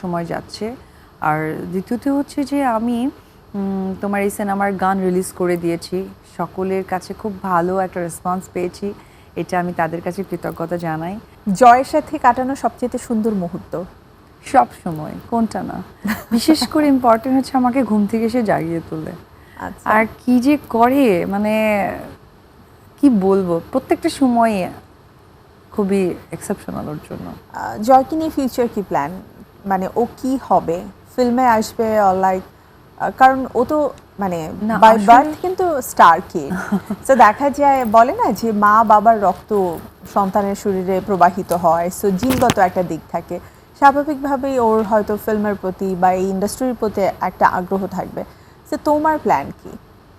সময় যাচ্ছে। আর দ্বিতীয়ত হচ্ছে যে আমি তোমার এই সিনেমার গান রিলিজ করে দিয়েছি, সকলের কাছে খুব ভালো একটা রেসপন্স পেয়েছি, এটা আমি তাদের কাছে কৃতজ্ঞতা জানাই। জয়ের সাথে কাটানো সবচেয়ে সুন্দর মুহূর্ত? সব সময়, কোনটা না, বিশেষ করে ইম্পর্টেন্ট হচ্ছে আমাকে ঘুম থেকে এসে জাগিয়ে তোলে। আচ্ছা। আর কি যে করে, মানে কি বলবো, প্রত্যেকটা সময় খুবই এক্সেপশনাল ওর জন্য। জয়কে নিয়ে ফিউচার কি প্ল্যান, মানে ও কি হবে, ফিল্মে আসবে লাইক, কারণ ও তো মানে না, বাই আসলে- বার্থ কিন্তু স্টার কিড। তো দেখা যায় বলে না যে মা বাবার রক্ত সন্তানের শরীরে প্রবাহিত হয়, সো জিনগত একটা দিক থাকে, স্বাভাবিকভাবেই ওর হয়তো ফিল্মের প্রতি বা এই ইন্ডাস্ট্রির প্রতি একটা আগ্রহ থাকবে। তো তোমার প্ল্যান কি?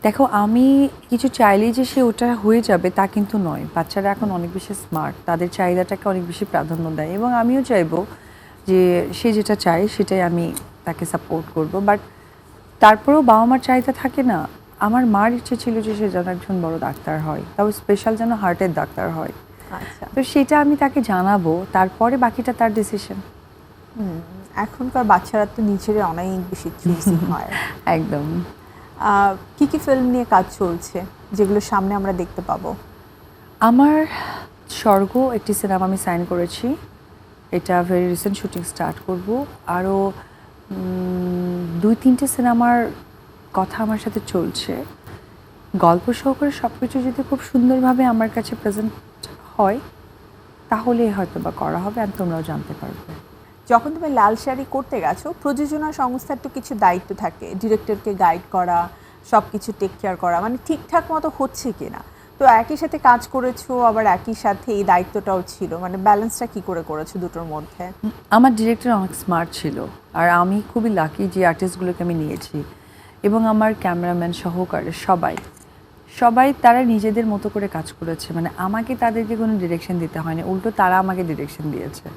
দেখো, আমি কিছু চাইলেই যে সে ওটা হয়ে যাবে তা কিন্তু নয়। বাচ্চারা এখন অনেক বেশি স্মার্ট, তাদের চাহিদাটাকে অনেক বেশি প্রাধান্য দেয়, এবং আমিও চাইবো যে সে যেটা চায় সেটাই আমি তাকে সাপোর্ট করব। বাট তারপরেও বাবা মার চাহিদা থাকে না। আমার মার ইচ্ছে ছিল যে সে যেন একজন বড় ডাক্তার হয়, তাও স্পেশাল যেন হার্টের ডাক্তার হয়। আচ্ছা। তো সেটা আমি তাকে জানাবো, তারপরে বাকিটা তার ডিসিশন। এখনকার বাচ্চারা তো নিজেরা অনেক বেশি চুজি হয়। একদম। কি কি ফিল্ম নিয়ে কাজ চলছে যেগুলো সামনে আমরা দেখতে পাবো? আমার স্বর্গ একটি সিনেমা আমি সাইন করেছি, এটা ভেরি রিসেন্ট শুটিং স্টার্ট করব। আরও 2-3টে সিনেমার কথা আমার সাথে চলছে। গল্প সহকারে সব কিছু যদি খুব সুন্দরভাবে আমার কাছে প্রেজেন্ট হয় তাহলে হয়তো বা করা হবে, আর তোমরাও জানতে পারবে। যখন তুমি লাল শাড়ি করতে গেছো, প্রযোজনা সংস্থার তো কিছু দায়িত্ব থাকে, ডিরেক্টরকে গাইড করা, সব কিছু টেক কেয়ার করা, মানে ঠিকঠাক মতো হচ্ছে কিনা। তো একই সাথে কাজ করেছো, আবার একই সাথে এই দায়িত্বটাও ছিল, মানে ব্যালেন্সটা কি করে করেছো দুটোর মধ্যে? আমার ডিরেক্টর অনেক স্মার্ট ছিল, আর আমি খুবই লাকি যে আর্টিস্টগুলোকে আমি নিয়েছি, এবং আমার ক্যামেরাম্যান সহকারে সবাই তারা নিজেদের মতো করে কাজ করেছে। মানে আমাকে তাদেরকে কোনো ডিরেকশন দিতে হয়নি, উল্টো তারা আমাকে ডিরেকশন দিয়েছে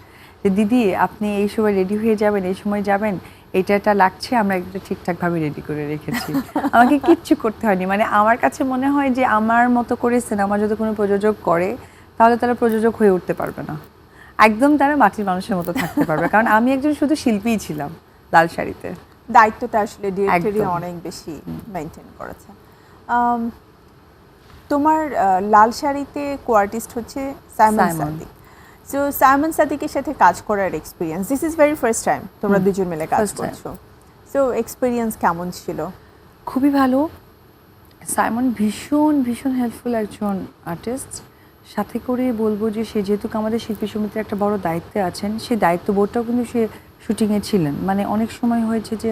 যে দিদি আপনি এই সময় রেডি হয়ে যাবেন, এই সময় যাবেন, এটা লাগছে, আমরা এটা ঠিকঠাকভাবে রেডি করে রেখেছি। আমাকে কিচ্ছু করতে হয়নি। মানে আমার কাছে মনে হয় যে আমার মতো করে সিনেমা যদি কোনো প্রযোজক করে তাহলে তারা প্রযোজক হয়ে উঠতে পারবে না, একদম তারা মাটির মানুষের মতো থাকতে পারবে। কারণ আমি একজন শুধু শিল্পীই ছিলাম লাল শাড়িতে। দায়িত্বটা আসলে ডিরেক্টরই একদম। অনেক বেশি মেনটেন করেছে। তোমার লাল শাড়িতে কো-আর্টিস্ট হচ্ছে সাইমন সাইমন। সাদিক। সো সাইমন সাদিকের সাথে কাজ করার experience, this is very first time তোমরা দুজন মিলে কাজ First time. করছো, সো এক্সপিরিয়েন্স কেমন ছিল? খুবই ভালো। সাইমন ভীষণ ভীষণ হেল্পফুল একজন আর্টিস্ট। সাথে করে বলবো যে সে যেহেতু আমাদের শিল্পী সমিতির একটা বড় দায়িত্বে আছেন, সেই দায়িত্ববোধটাও কিন্তু সে শুটিংয়ে ছিলেন। মানে অনেক সময় হয়েছে যে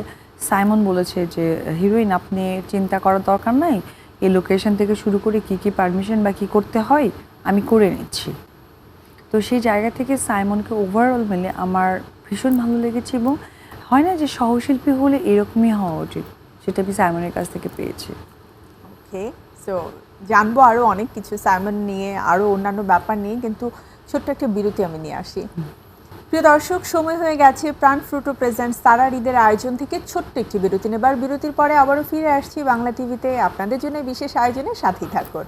সাইমন বলেছে যে হিরোইন আপনি চিন্তা করার দরকার নাই, এই লোকেশন থেকে শুরু করে কি কি পারমিশন বা কী করতে হয় আমি করে নিচ্ছি। তো সেই জায়গা থেকে সাইমনকে ওভারঅল মিলে আমার ভীষণ ভালো লেগেছে, এবং হয় না যে সহশিল্পী হলে এরকমই হওয়া উচিত, সেটা আমি সাইমনের কাছ থেকে পেয়েছি। ওকে, সো জানবো আরও অনেক কিছু সাইমন নিয়ে, আরও অন্যান্য ব্যাপার নিয়ে, কিন্তু ছোট্ট একটা বিরতি আমি নিয়ে আসি। প্রিয় দর্শক, সময় হয়ে গেছে প্রাণ ফ্রুটো প্রেজেন্টস তারার ঈদের আয়োজন থেকে ছোট্ট একটি বিরতি নেবার। বিরতির পরে আবারও ফিরে আসছি বাংলা টিভিতে আপনাদের জন্য বিশেষ আয়োজনে, সাথেই থাকুন।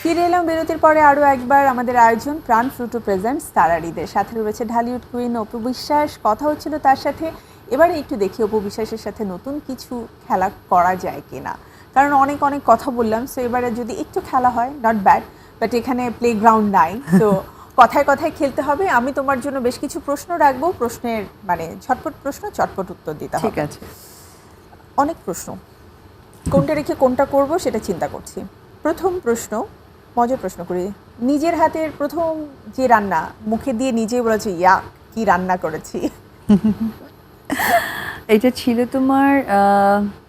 ফিরে এলাম বিরতির পরে আরও একবার। আমাদের আয়োজন প্রাণ ফ্রুটো প্রেজেন্টস তারার ঈদের, সাথে রয়েছে ঢালিউড কুইন অপু বিশ্বাস। কথা হচ্ছিল তার সাথে, এবারে একটু দেখি অপু বিশ্বাসের সাথে নতুন কিছু খেলা করা যায় কিনা, কারণ অনেক কথা বললাম। সো এবারে যদি একটু খেলা হয়, নট ব্যাড, বাট এখানে প্লেগ্রাউন্ড নাই, তো কথায় কথায় খেলতে হবে। আমি তোমার জন্য বেশ কিছু প্রশ্ন রাখবো, প্রশ্নের মানে ঝটপট প্রশ্ন, চটপট উত্তর দিতে হবে। ঠিক আছে। অনেক প্রশ্ন, কোনটা রেখে কোনটা করব সেটা চিন্তা করছি। প্রথম প্রশ্ন, মজার প্রশ্ন করি। নিজের হাতের প্রথম যে রান্না, মুখে দিয়ে নিজেই বলেছি ইয়া কি রান্না করেছি? এটা ছিল তোমার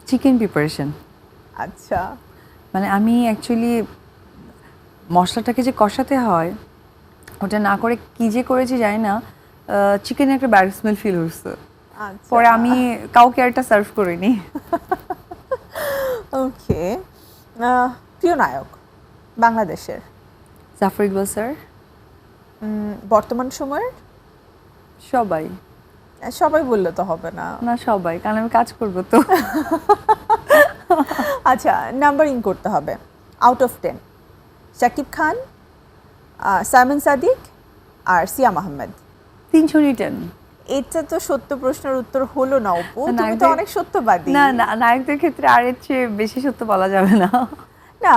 চিকেন প্রিপারেশন। আচ্ছা। মানে আমি অ্যাকচুয়ালি মশলাটাকে যে কষাতে হয় ওটা না করে কি যে করেছি জানি না, চিকেনে একটা ব্যাড স্মেল ফিল হচ্ছে। আচ্ছা। পরে আমি কাউকে একটা সার্ভ করিনি। ওকে, প্রিয় নায়ক বাংলাদেশের? জাফর ইকবাল স্যার। বর্তমান সময়ের সবাই সবাই বললে তো হবে না। না, সবাই, কারণ আমি কাজ করব তো। আচ্ছা, নাম্বারিং করতে হবে। আউট অফ 10 শাকিব খান, সাইমন সাদিক আর সিয়াম আহমেদ। 310। এটা তো সত্য প্রশ্নের উত্তর হলো না অপু, না, তুমি তো অনেক সত্যবাদী। না না, নায়কদের ক্ষেত্রে আর এর চেয়ে বেশি সত্য বলা যাবে না। না,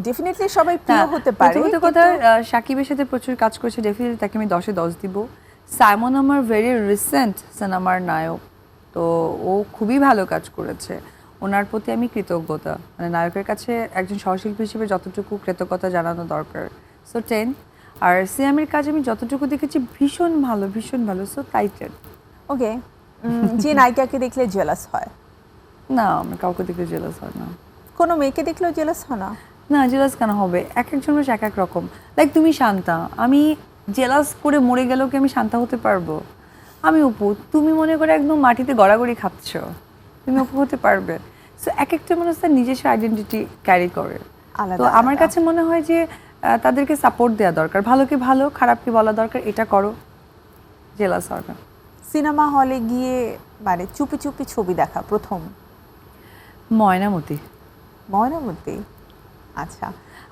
ডেফিনেটলি সবাই প্রিয় হতে পারে। প্রথমত কথা, সাকিবের সাথে প্রচুর কাজ করেছে, ডেফিনেটলি তাকে আমি 10-এ 10 দিব। সাইমন আমার ভেরি রিসেন্ট সিনেমার নায়ক, তো ও খুবই ভালো কাজ করেছে। ওনার প্রতি আমি কৃতজ্ঞতা, মানে নায়কের কাছে একজন সহশিল্পী হিসেবে যতটুকু কৃতজ্ঞতা জানানো দরকার, সো 10। আর সিয়ামের কাজ আমি যতটুকু দেখেছি ভীষণ ভালো, ভীষণ ভালো, সো তাই 10। ওকে, যে নায়িকাকে দেখলে জেলাস হয়? না, আমার কাউকে দেখলে জেলাস হয় না। কোনো মেয়েকে দেখলেও জেলাস হয় না? না, জেলাস কেন হবে? এক একজন মানুষ এক এক রকম। লাইক তুমি শান্তা, আমি জেলাস করে মরে গেলেও কি আমি শান্তা হতে পারবো? আমি অপু, তুমি মনে করে একদম মাটিতে গড়াগড়ি খাচ্ছ, তুমি অপু হতে পারবে? সো এক একটা মানুষ তার নিজস্ব আইডেন্টিটি ক্যারি করে। তো আমার কাছে মনে হয় যে তাদেরকে সাপোর্ট দেওয়া দরকার, ভালোকে ভালো, খারাপকে বলা দরকার, এটা করো, জেলাস হয় না। সিনেমা হলে গিয়ে মানে চুপি চুপি ছবি দেখা প্রথম? ময়নামতি। ময়নামতি, আচ্ছা।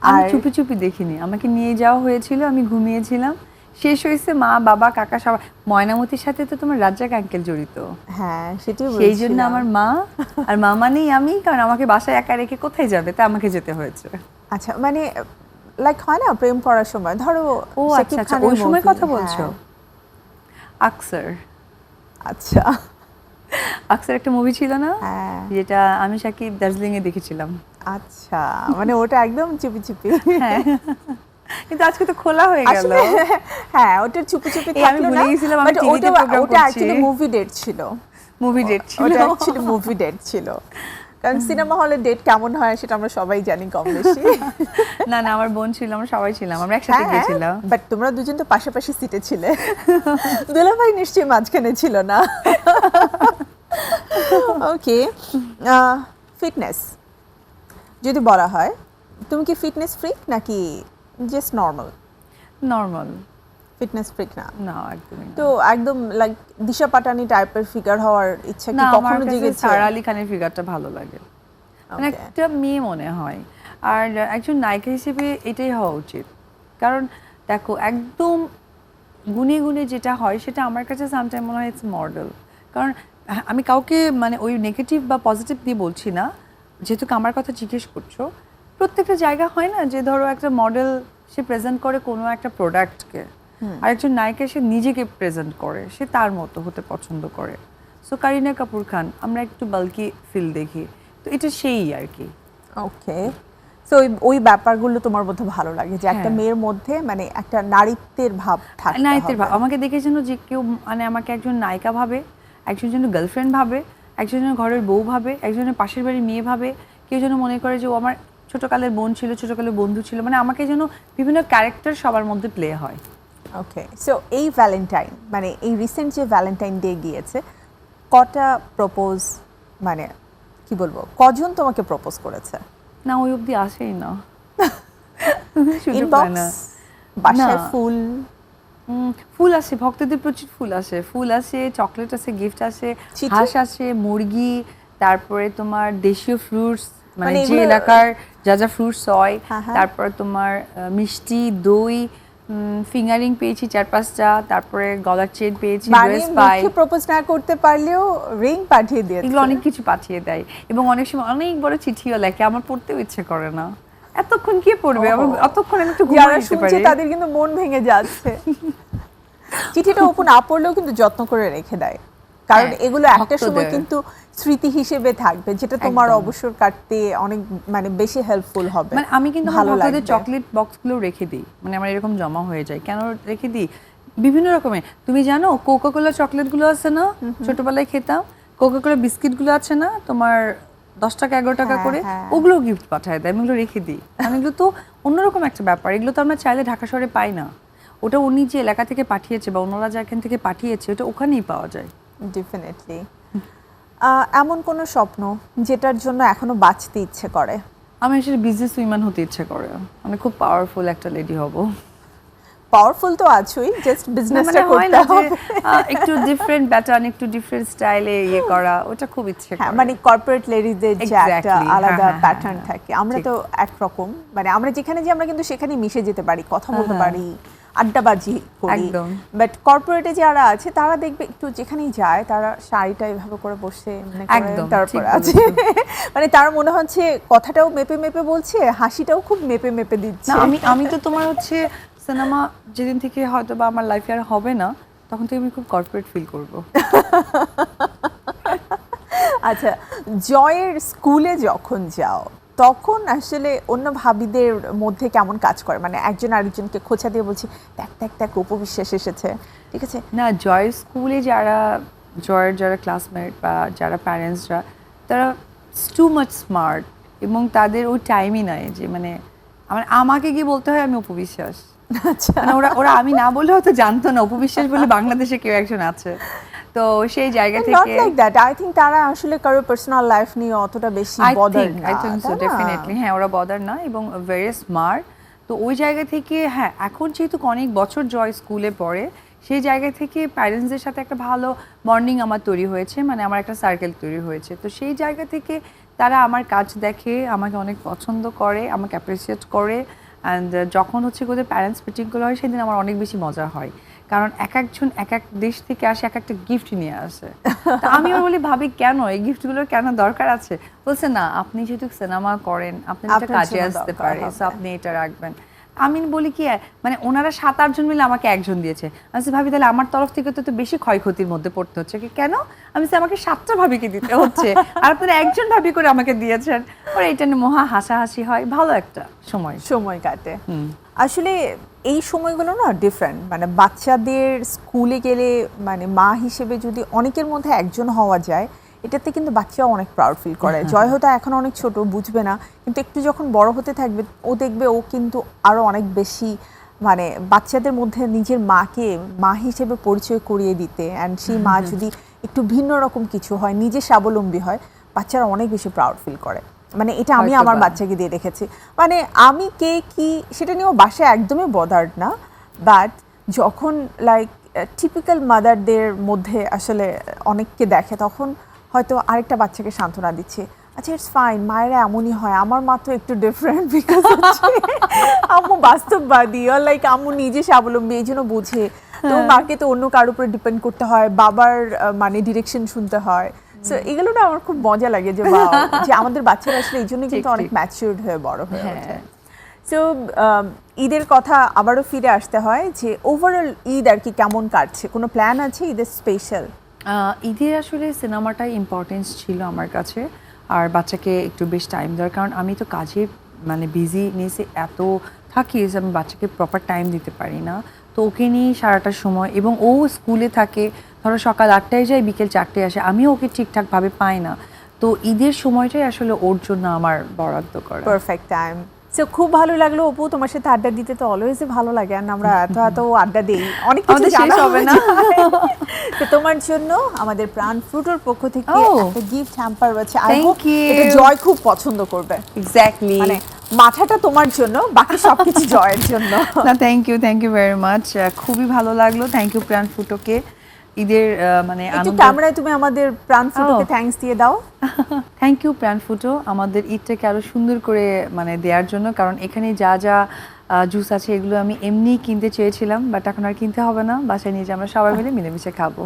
আমি আর চুপি চুপি দেখিনি, আমাকে নিয়ে যাওয়া হয়েছিল, আমি ঘুমিয়েছিলাম, শেষ হয়েছে, মা বাবা কাকা সবাই। ময়নামতির সাথে তো তোমার রাজ্জাক আঙ্কেল জড়িত, হ্যাঁ সেটাই সেই জন্য বলছিলাম। আমার মা, আর মা মানেই আমি, কারণ আমাকে বাসায় একা রেখে কোথায় যাবে, তা আমাকে যেতে হয়েছে। আচ্ছা, মানে লাইক হয় না প্রেম করার সময়, ধরো ও শাকিব আচ্ছা আচ্ছা, খানের ওই সময় movie, কথা বলছো? হ্যাঁ। আকসার। আচ্ছা, আকসার একটা মুভি ছিল না, হ্যাঁ যেটা আমি সাকিব দার্জিলিং এ দেখেছিলাম। আচ্ছা, মানে ওটা একদম চুপি চুপি। হ্যাঁ, কিন্তু আজকে তো খোলা হয়ে গেল। আসলে হ্যাঁ, ওটার চুপি চুপি এই আমি থাকলো ভুলে না, গেছিলাম আমি বাট টিভিতে ওটা প্রোগ্রাম ওটা করছি। অ্যাকচুয়ালি মুভি ডেট ছিল। মুভি ডেট ছিল। ওটা অ্যাকচুয়ালি মুভি ডেট ছিল, কারণ সিনেমা হলে ডেট কেমন হয় সেটা আমরা সবাই জানি কম বেশি। না না, আমার বোন ছিল, আমরা সবাই ছিলাম, আমরা একসাথে গিয়েছিলাম। বাট তোমরা দুজন তো পাশাপাশি সিটে ছিলে, দুলাভাই নিশ্চয়ই মাঝখানে ছিল না। ওকে, ফিটনেস যদি বলা হয়, তুমি কি ফিটনেস ফ্রিক নাকি just normal? Normal. Fitness freak না? না, একদমই না। তো একদম লাইক দিশা পাটানি টাইপের ফিগার হওয়ার ইচ্ছা কি না, আমার কখনো কাছে জেগেছে? সারা আলী খানের ফিগারটা ভালো লাগে, মানে Okay. একটা মেয়ে মনে হয়। আর একজন নায়িকা হিসেবে এটাই হওয়া উচিত, কারণ দেখো একদম গুনে গুনে যেটা হয় সেটা আমার কাছে সামটাইম মনে হয় ইটস মডেল। কারণ আমি কাউকে মানে ওই নেগেটিভ বা পজিটিভ দিয়ে বলছি না, যেহেতু আমার কথা জিজ্ঞেস করছো। প্রত্যেকটা জায়গা হয় না যে ধরো একটা মডেল সে প্রেজেন্ট করে কোনো একটা প্রোডাক্টকে, আর একজন নায়িকা সে নিজেকে প্রেজেন্ট করে, সে তার মতো হতে পছন্দ করে। সো কারিনা কাপুর খান আমরা একটু বাল্কি ফিল দেখি, তো এটা সেই আর কি। ওকে, সো ওই ব্যাপারগুলো তোমার মধ্যে ভালো লাগে যে একটা হ্যাঁ। মেয়ের মধ্যে মানে একটা নারীত্বের ভাব থাকতে নায়িকার হবে। ভাব আমাকে দেখে যেন যে কেউ মানে আমাকে একজন নায়িকা ভাবে, একজন যেন গার্লফ্রেন্ড ভাবে, একজন যেন ঘরের বউ ভাবে, একজনের পাশের বাড়ির মেয়ে ভাবে, কেউ যেন মনে করে যে ও আমার ছোটকালের বোন ছিল, ছোটকালের বন্ধু ছিল, মানে আমাকে যেন বিভিন্ন ক্যারেক্টার সবার মধ্যে প্লে হয়। ওকে, সো এই ভ্যালেন্টাইন মানে এই রিসেন্ট যে ভ্যালেন্টাইন ডে গিয়েছে, কটা প্রপোজ মানে কি বলবো, কজন তোমাকে প্রপোজ করেছে? না, ওই অবধি আসেই না। সুযোগ পায় ইনবক্স, না। বাসায় না। ফুল? ফুল আসে, ভক্তদের প্রচুর ফুল আসে, ফুল আসে, চকলেট আসে, গিফট আসে, চিঠি? হাঁস আসে, মুরগি, তারপরে তোমার দেশীয় ফ্রুটস, মানে মানে যে এগুলো- এলাকার যা যা ফ্রুটস হয়, হ্যাঁ, হ্যাঁ। তারপরে তোমার মিষ্টি, দই, ফিঙ্গারিং পেয়েছি 4-5টা, তারপরে গলার চেন পেয়েছি, মানে ড্রেস পাই, মুখে প্রপোজ না করতে পারলেও রিং পাঠিয়ে দিয়েছে। এগুলো অনেক কিছু পাঠিয়ে দেয়, এবং অনেক সময় অনেক বড় চিঠিও লেখে, আমার পড়তেও ইচ্ছে করে না, এতক্ষণ কে পড়বে, আমার অতক্ষণ আমি একটু যারা ঘুমিয়ে যেতে শুনছে পারি। তাদের কিন্তু মন ভেঙে যাচ্ছে। চিঠিটা ওপেন না পড়লেও কিন্তু যত্ন করে রেখে দেয়, কারণ হ্যাঁ, এগুলো একটা সময় ভক্তদের। কিন্তু স্মৃতি হিসেবে থাকবে, যেটা তোমার একদম। অবসর কাটতে অনেক মানে বেশি হেল্পফুল হবে। মানে আমি কিন্তু ভালো আমার ভক্তদের লাগবে। চকলেট বক্সগুলো রেখে দিই, মানে আমার এরকম জমা হয়ে যায়, কেন রেখে দিই বিভিন্ন রকমের। তুমি জানো কোকা কোলা চকলেটগুলো আছে না, ছোটবেলায় খেতাম, কোকা কোলা বিস্কিটগুলো আছে না তোমার 10 টাকা 11 টাকা হ্যাঁ, করে, হ্যাঁ। ওগুলো গিফট পাঠায় দেয়, আমি ওগুলো রেখে দিই, কারণ এগুলো তো অন্যরকম একটা ব্যাপার, এগুলো তো আমরা চাইলে ঢাকা শহরে পাই না, ওটা উনি যে এলাকা থেকে পাঠিয়েছে বা অন্যরা যেখান থেকে পাঠিয়েছে ওটা ওখানেই পাওয়া যায়। ডেফিনেটলি। এমন কোনো স্বপ্ন যেটার জন্য এখনো বাঁচতে ইচ্ছে করে? আমি আসলে বিজনেস উইম্যান হতে ইচ্ছে করে, মানে খুব পাওয়ারফুল একটা লেডি হব। পাওয়ারফুল তো আছোই, জাস্ট না, বিজনেসটা হয় করতে না যে হবে। একটু ডিফারেন্ট প্যাটার্ন, একটু ডিফারেন্ট স্টাইলে ইয়ে করা, ওটা খুব ইচ্ছে হ্যাঁ, করে। মানে কর্পোরেট লেডিজদের যে একটা Exactly, আলাদা হ্যাঁ, প্যাটার্ন হ্যাঁ, থাকে, আমরা ঠিক। তো একরকম, মানে আমরা যেখানে যে আমরা কিন্তু সেখানে মিশে যেতে পারি, কথা বলতে পারি, আড্ডাবাজি করি। একদম। বাট কর্পোরেটে যারা আছে তারা দেখবে একটু যেখানেই যায় তারা শাড়িটা এভাবে করে বসে মানে করে একদম, তারপর ঠিক আছে বলেছো। মানে তার মনে হচ্ছে কথাটাও মেপে মেপে বলছে, হাসিটাও খুব মেপে মেপে দিচ্ছে। না, আমি তো তোমার হচ্ছে সিনেমা যেদিন থেকে হয়তো বা আমার লাইফে আর হবে না, তখন থেকে আমি খুব কর্পোরেট ফিল করব। আচ্ছা, জয়ের স্কুলে যখন যাও তখন আসলে অন্য ভাবিদের মধ্যে কেমন কাজ করে, মানে একজন আরেকজনকে খোঁচা দিয়ে বলছি দেখ দেখ দেখ উপবিশ্বাস এসেছে, ঠিক আছে? না, জয়ের স্কুলে জয়ের যারা ক্লাসমেট বা যারা প্যারেন্টসরা, তারা টু মাচ স্মার্ট, এবং তাদের ওই টাইমই নাই যে মানে আমাকে গিয়ে বলতে হয় আমি উপবিশ্বাস। আচ্ছা, মানে ওরা আমি না বললে হয়তো জানতো না উপবিশ্বাস বলে বাংলাদেশে কেউ একজন আছে। তো সেই জায়গা নট থেকে লাইক দ্যাট, আই থিঙ্ক তারা আসলে কারো পার্সোনাল লাইফ নিয়ে অতটা বেশি বদার না, আই থিঙ্ক সো, তাই না? ডেফিনেটলি। হ্যাঁ, ওরা বদার না এবং ভেরি স্মার্ট। তো ওই জায়গা থেকে হ্যাঁ, এখন যেহেতু অনেক বছর জয় স্কুলে পড়ে, সেই জায়গা থেকে প্যারেন্টসদের সাথে একটা ভালো বন্ডিং আমার তৈরি হয়েছে, মানে আমার একটা সার্কেল তৈরি হয়েছে। তো সেই জায়গা থেকে তারা আমার কাজ দেখে, আমাকে অনেক পছন্দ করে, আমাকে অ্যাপ্রিসিয়েট করে। অ্যান্ড যখন হচ্ছে ওদের প্যারেন্টস মিটিংগুলো হয়, সেদিন আমার অনেক বেশি মজা হয়, কারণ এক একজন এক এক দেশ থেকে আসে, এক একটা গিফট নিয়ে আসে। তা আমি বলি ভাবি কেন এই গিফটগুলোর কেন দরকার আছে? বলছে না, আপনি যেহেতু সিনেমা করেন, আপনার এটা আপনার কাজে জন্য আসতে দরকার পারে, হবে। সো আপনি এটা রাখবেন। আমি বলি কি, মানে ওনারা 7-8 জন মিলে আমাকে একজন দিয়েছে। আমি বলছি, ভাবি তাহলে আমার তরফ থেকে তো বেশি ক্ষয়ক্ষতির মধ্যে পড়তে হচ্ছে কি কেন? আমি বলছি, আমাকে 7টা ভাবিকে দিতে হচ্ছে আর আপনারা একজন ভাবি করে আমাকে দিয়েছেন। পরে এটা নিয়ে মহা হাসাহাসি হয়, ভালো একটা সময় কাটে। আসলে এই সময়গুলো না ডিফারেন্ট, মানে বাচ্চাদের স্কুলে গেলে মানে মা হিসেবে যদি অনেকের মধ্যে একজন হওয়া যায়, এটাতে কিন্তু বাচ্চাও অনেক প্রাউড ফিল করে। জয় হয়তো এখন অনেক ছোট, বুঝবে না, কিন্তু একটু যখন বড় হতে থাকবে ও দেখবে ও কিন্তু আরো অনেক বেশি মানে বাচ্চাদের মধ্যে নিজের মাকে মা হিসেবে পরিচয় করিয়ে দিতে, অ্যান্ড সেই মা যদি একটু ভিন্ন রকম কিছু হয়, নিজে স্বাবলম্বী হয়, বাচ্চারা অনেক বেশি প্রাউড ফিল করে। মানে এটা আমি হয়তো আমার বা। বাচ্চাকে দিয়ে দেখেছি। মানে আমি কে কি সেটা নিয়েও বাসায় একদমই বদার্ড না, বাট যখন লাইক টিপিক্যাল মাদারদের মধ্যে আসলে অনেককে দেখে, তখন হয়তো আরেকটা বাচ্চাকে সান্ত্বনা দিচ্ছে, আচ্ছা ইটস ফাইন, মায়েরা এমনই হয়, আমার মা তো একটু ডিফারেন্ট, বিকজ আম্মু বাস্তববাদী, আর লাইক আম্মু নিজে স্বাবলম্বী, এই জন্য বুঝে। তো মাকে তো অন্য কারোর উপরে ডিপেন্ড করতে হয়, বাবার মানে ডিরেকশন শুনতে হয়। সো এগুলো না আমার খুব মজা লাগে যে wow, যে আমাদের বাচ্চারা আসলে এই জন্য কিন্তু ঠিক, অনেক ঠিক। ম্যাচিউরড হয়ে বড় হয়ে হ্যাঁ। ওঠে। সো ঈদের কথা আবারও ফিরে আসতে হয় যে ওভারঅল ঈদ আর কি কেমন কাটছে, কোনো প্ল্যান আছে ঈদের স্পেশাল? ঈদের আসলে সিনেমাটাই ইম্পর্টেন্স ছিল আমার কাছে, আর বাচ্চাকে একটু বেশ টাইম দেওয়ার, কারণ আমি তো কাজে মানে বিজিনেসে এত থাকি যে আমি বাচ্চাকে প্রপার টাইম দিতে পারি না। তো ওকে নিয়ে সারাটা সময়, এবং ও স্কুলে থাকে, ধরো সকাল 8টায় যায়, বিকেল 4টায় আসে, আমিও ওকে ঠিকঠাকভাবে পাই না। তো ঈদের সময়টাই আসলে ওর জন্য আমার বরাদ্দ করা। Perfect time. সো খুব ভালো লাগলো অপু, তোমার সাথে আড্ডা দিতে তো অলওয়েজ ভালো লাগে, আর আমরা এত এত আড্ডা দেই, অনেক কিছু আমাদের শেষ জানা হবে না। তো তোমার জন্য আমাদের প্রাণ ফ্রুটোর পক্ষ থেকে Oh. একটা গিফট হ্যাম্পার আছে। I Thank hope you. এটা জয় খুব পছন্দ করবে। এক্স্যাক্টলি। মানে মাথাটা তোমার জন্য, বাকি সবকিছু জয়ের জন্য। না, থ্যাংক ইউ ভেরি মাচ, খুবই ভালো লাগলো। থ্যাংক ইউ প্রাণ ফুটোকে ঈদের মানে একটু ক্যামেরায় তুমি আমাদের প্রাণ ফ্রুটোকে থ্যাঙ্কস দিয়ে দাও। থ্যাংক ইউ প্রাণ ফুটো আমাদের ঈদটাকে আরো সুন্দর করে মানে দেওয়ার জন্য, কারণ এখানে যা যা জুস আছে এগুলো আমি এমনিই কিনতে চেয়েছিলাম, বাট এখন আর কিনতে হবে না, বাসায় নিয়ে যে আমরা সবাই মিলে মিলেমিশে খাবো।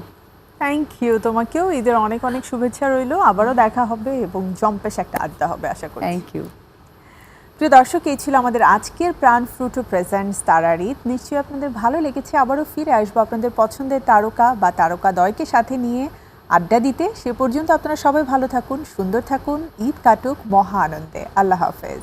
থ্যাংক ইউ, তোমাকেও ঈদের অনেক অনেক শুভেচ্ছা রইলো, আবারও দেখা হবে এবং জম্পেশ একটা আড্ডা হবে আশা করি। Thank you. প্রিয় দর্শক, এই ছিল আমাদের আজকের প্রাণ ফ্রুটো প্রেজেন্টস তারার ঈদ। নিশ্চয়ই আপনাদের ভালো লেগেছে। আবারও ফিরে আসবো আপনাদের পছন্দের তারকা বা তারকাদ্বয়কে সাথে নিয়ে আড্ডা দিতে। সে পর্যন্ত আপনারা সবাই ভালো থাকুন, সুন্দর থাকুন, ঈদ কাটুক মহা আনন্দে। আল্লাহ হাফেজ।